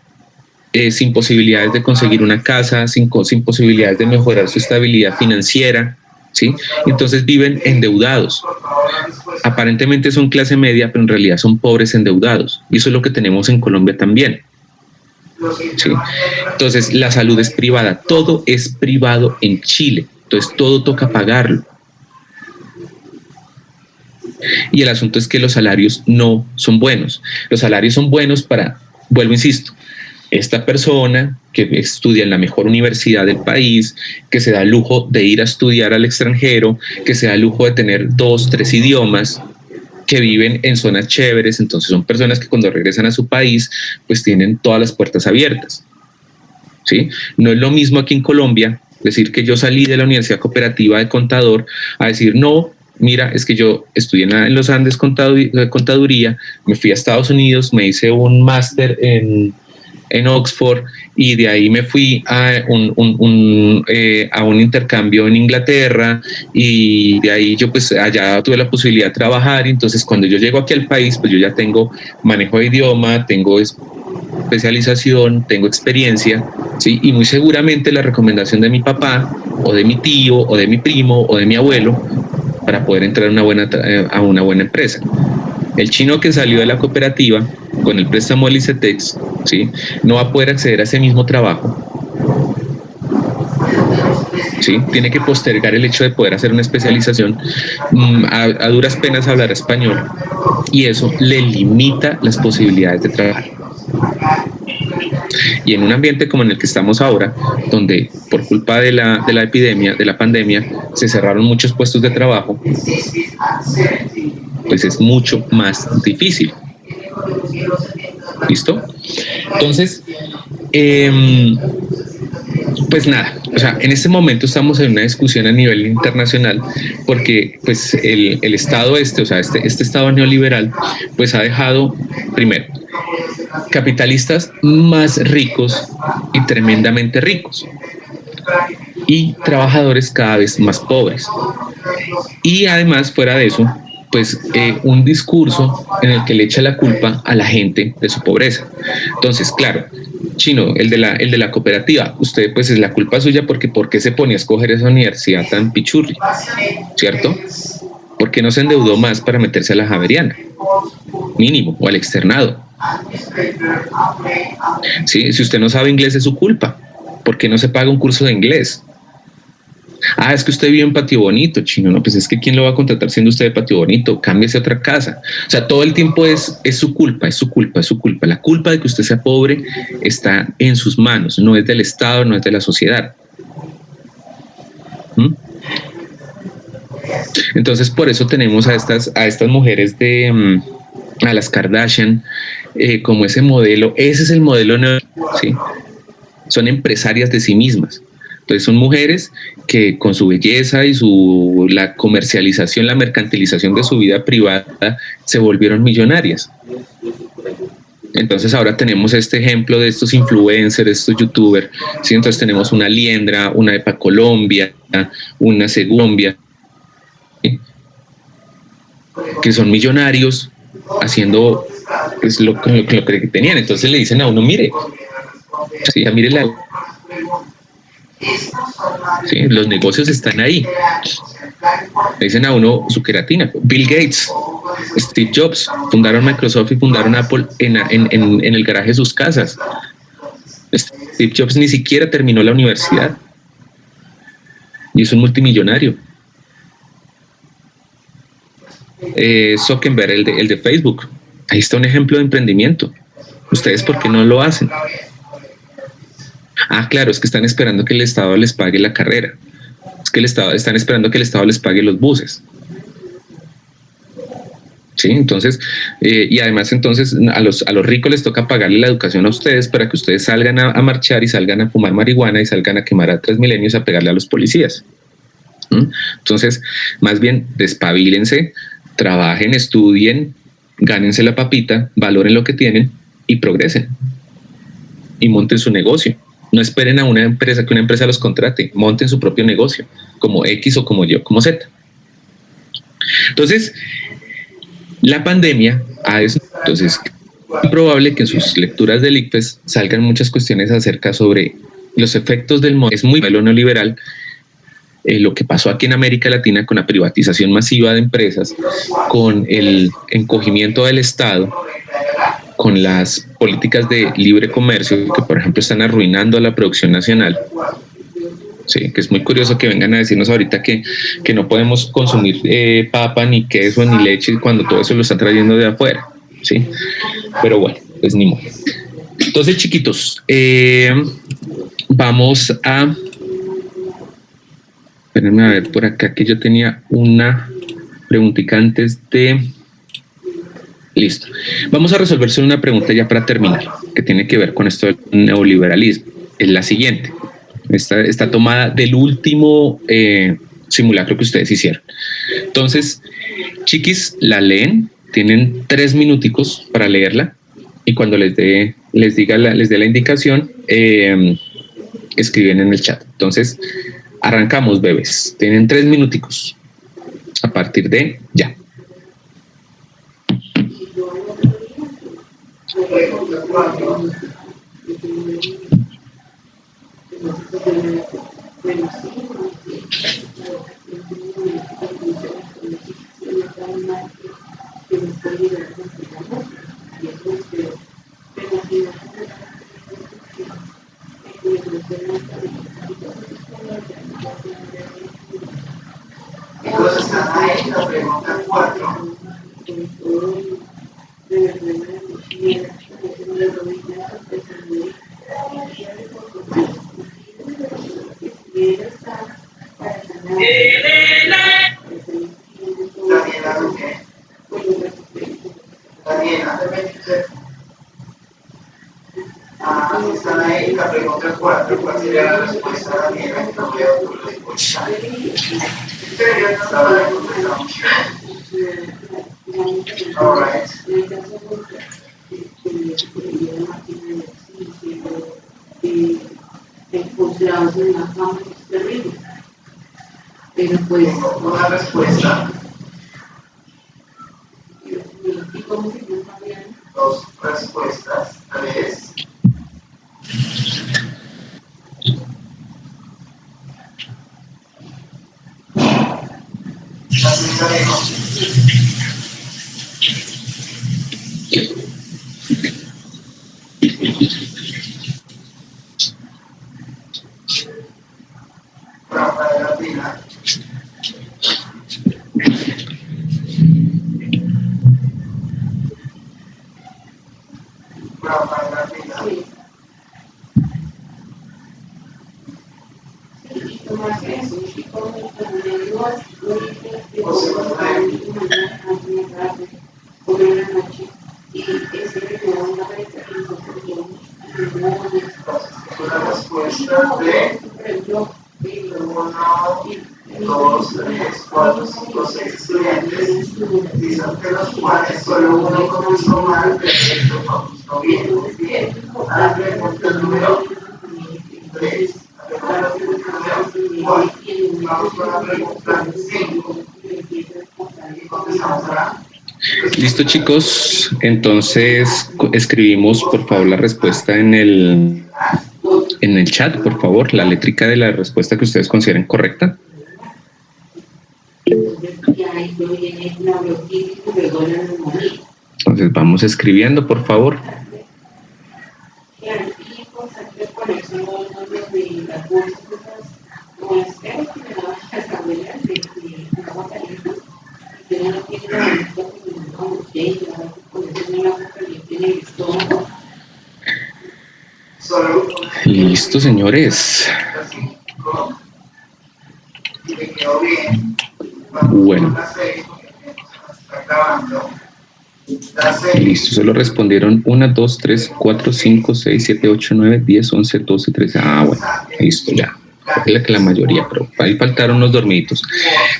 sin posibilidades de conseguir una casa, sin posibilidades de mejorar su estabilidad financiera, ¿sí? Entonces viven endeudados. Aparentemente son clase media, pero en realidad son pobres endeudados. Y eso es lo que tenemos en Colombia también. ¿Sí? Entonces la salud es privada, todo es privado en Chile, entonces todo toca pagarlo. Y el asunto es que los salarios no son buenos. Los salarios son buenos para, vuelvo, insisto, esta persona que estudia en la mejor universidad del país, que se da el lujo de ir a estudiar al extranjero, que se da el lujo de tener 2, 3 idiomas, que viven en zonas chéveres, entonces son personas que cuando regresan a su país, pues tienen todas las puertas abiertas. ¿Sí? No es lo mismo aquí en Colombia decir que yo salí de la Universidad Cooperativa de Contador a decir, no, mira, es que yo estudié en los Andes contaduría, me fui a Estados Unidos, me hice un máster en Oxford y de ahí me fui a un intercambio en Inglaterra y de ahí yo pues allá tuve la posibilidad de trabajar y entonces cuando yo llego aquí al país pues yo ya tengo manejo de idioma, tengo especialización, tengo experiencia, ¿sí? Y muy seguramente la recomendación de mi papá o de mi tío o de mi primo o de mi abuelo para poder entrar a una buena empresa. El chino que salió de la cooperativa con el préstamo del ICETEX, ¿sí? No va a poder acceder a ese mismo trabajo. ¿Sí? Tiene que postergar el hecho de poder hacer una especialización, a duras penas hablar español, y eso le limita las posibilidades de trabajar. Y en un ambiente como en el que estamos ahora, donde por culpa de la epidemia, de la pandemia, se cerraron muchos puestos de trabajo, pues es mucho más difícil. ¿Listo? Entonces, pues nada, o sea, en este momento estamos en una discusión a nivel internacional porque pues el Estado o sea, este Estado neoliberal, pues ha dejado, primero, capitalistas más ricos y tremendamente ricos y trabajadores cada vez más pobres. Y además, fuera de eso, pues un discurso en el que le echa la culpa a la gente de su pobreza. Entonces, claro, Chino, el de la cooperativa, usted pues es la culpa suya porque ¿por qué se ponía a escoger esa universidad tan pichurri? ¿Cierto? ¿Por qué no se endeudó más para meterse a la Javeriana? Mínimo, o al externado. Sí, si usted no sabe inglés es su culpa. ¿Por qué no se paga un curso de inglés? Ah, es que usted vive en Patio Bonito, Chino. No, pues es que ¿quién lo va a contratar siendo usted de Patio Bonito? Cámbiese a otra casa. O sea, todo el tiempo es su culpa, es su culpa, es su culpa. La culpa de que usted sea pobre está en sus manos, no es del Estado, no es de la sociedad. ¿Mm? Entonces, por eso tenemos a estas mujeres a las Kardashian, como ese modelo. Ese es el modelo, ¿sí? Son empresarias de sí mismas. Entonces son mujeres que con su belleza y la comercialización, la mercantilización de su vida privada se volvieron millonarias. Entonces ahora tenemos este ejemplo de estos influencers, estos youtubers, ¿sí? Entonces tenemos una Liendra, una Epa Colombia, una Segumbia, ¿sí? Que son millonarios haciendo pues, lo que tenían. Entonces le dicen a uno, mire, sí, mire sí, los negocios están ahí. Le dicen a uno su queratina. Bill Gates, Steve Jobs fundaron Microsoft y fundaron Apple en el garaje de sus casas. Steve Jobs ni siquiera terminó la universidad y es un multimillonario. Zuckerberg, el de Facebook, ahí está un ejemplo de emprendimiento. ¿Ustedes por qué no lo hacen? Ah, claro, es que están esperando que el Estado les pague la carrera. Es que están esperando que el Estado les pague los buses. Sí, entonces, y además entonces a los ricos les toca pagarle la educación a ustedes para que ustedes salgan a marchar y salgan a fumar marihuana y salgan a quemar a Transmilenios a pegarle a los policías. Entonces, más bien, despabilense, trabajen, estudien, gánense la papita, valoren lo que tienen y progresen. Y monten su negocio. No esperen a una empresa, que una empresa los contrate, monten su propio negocio, como X o como yo, como Z. Entonces, la pandemia, entonces, Es probable que en sus lecturas del ICFES salgan muchas cuestiones acerca sobre los efectos del modelo neoliberal, lo que pasó aquí en América Latina con la privatización masiva de empresas, con el encogimiento del Estado, con las políticas de libre comercio que, por ejemplo, están arruinando a la producción nacional. Sí, que es muy curioso que vengan a decirnos ahorita que no podemos consumir papa, ni queso, ni leche, cuando todo eso lo están trayendo de afuera. Sí, pero bueno, pues ni modo. Entonces, chiquitos, vamos a... Espérenme a ver por acá que yo tenía una preguntita antes de... Listo. Vamos a resolver solo una pregunta ya para terminar, que tiene que ver con esto del neoliberalismo. Es la siguiente. Está tomada del último simulacro que ustedes hicieron. Entonces, chiquis, la leen, tienen 3 minuticos para leerla y cuando les dé la indicación, escriben en el chat. Entonces, arrancamos, bebés. Tienen 3 minuticos a partir de ya. Entonces están ahí la pregunta 4. Daniela, están ahí la pregunta 4. ¿Cuál sería la respuesta, Daniela? No veo tu respuesta. All right. Encontrados en la cama es terrible. Pero pues una respuesta. ¿Y cómo se llama bien? 2 respuestas. 3. Listo, chicos. Entonces escribimos por favor la respuesta en el chat, por favor, la létrica de la respuesta que ustedes consideren correcta. Entonces vamos escribiendo, por favor. Listo, señores. Bueno. Listo, solo respondieron 1, 2, 3, 4, 5, 6, 7, 8, 9, 10, 11, 12, 13. Ah, bueno, listo, ya. Es la mayoría, pero ahí faltaron unos dormiditos.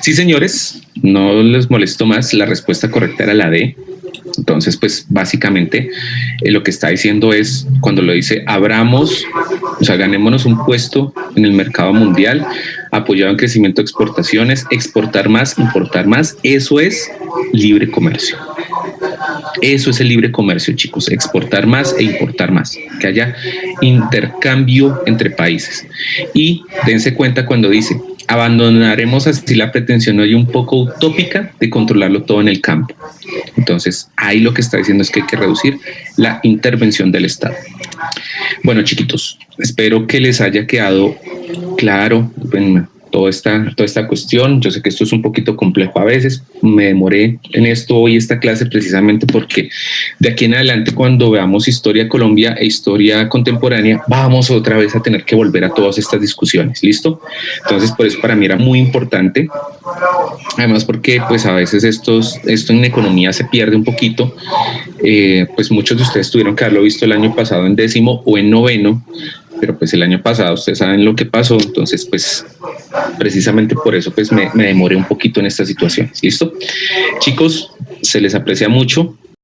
Sí, señores, no les molesto más. La respuesta correcta era la D. Entonces, pues básicamente lo que está diciendo es, cuando lo dice, abramos, o sea, ganémonos un puesto en el mercado mundial, apoyado en crecimiento de exportaciones, exportar más, importar más, eso es libre comercio. Eso es el libre comercio, chicos, exportar más e importar más, que haya intercambio entre países. Y dense cuenta cuando dice, abandonaremos así la pretensión hoy un poco utópica de controlarlo todo en el campo. Entonces, ahí lo que está diciendo es que hay que reducir la intervención del Estado. Bueno, chiquitos, espero que les haya quedado claro toda esta cuestión. Yo sé que esto es un poquito complejo a veces. Me demoré en esto hoy, esta clase, precisamente porque de aquí en adelante, cuando veamos historia de Colombia e historia contemporánea, vamos otra vez a tener que volver a todas estas discusiones. ¿Listo? Entonces, por eso para mí era muy importante. Además, porque pues a veces esto en economía se pierde un poquito. Pues muchos de ustedes tuvieron que haberlo visto el año pasado en 10º o en 9º, pero pues el año pasado ustedes saben lo que pasó. Entonces, pues precisamente por eso pues me demoré un poquito en estas situaciones. ¿Listo? Chicos, se les aprecia mucho.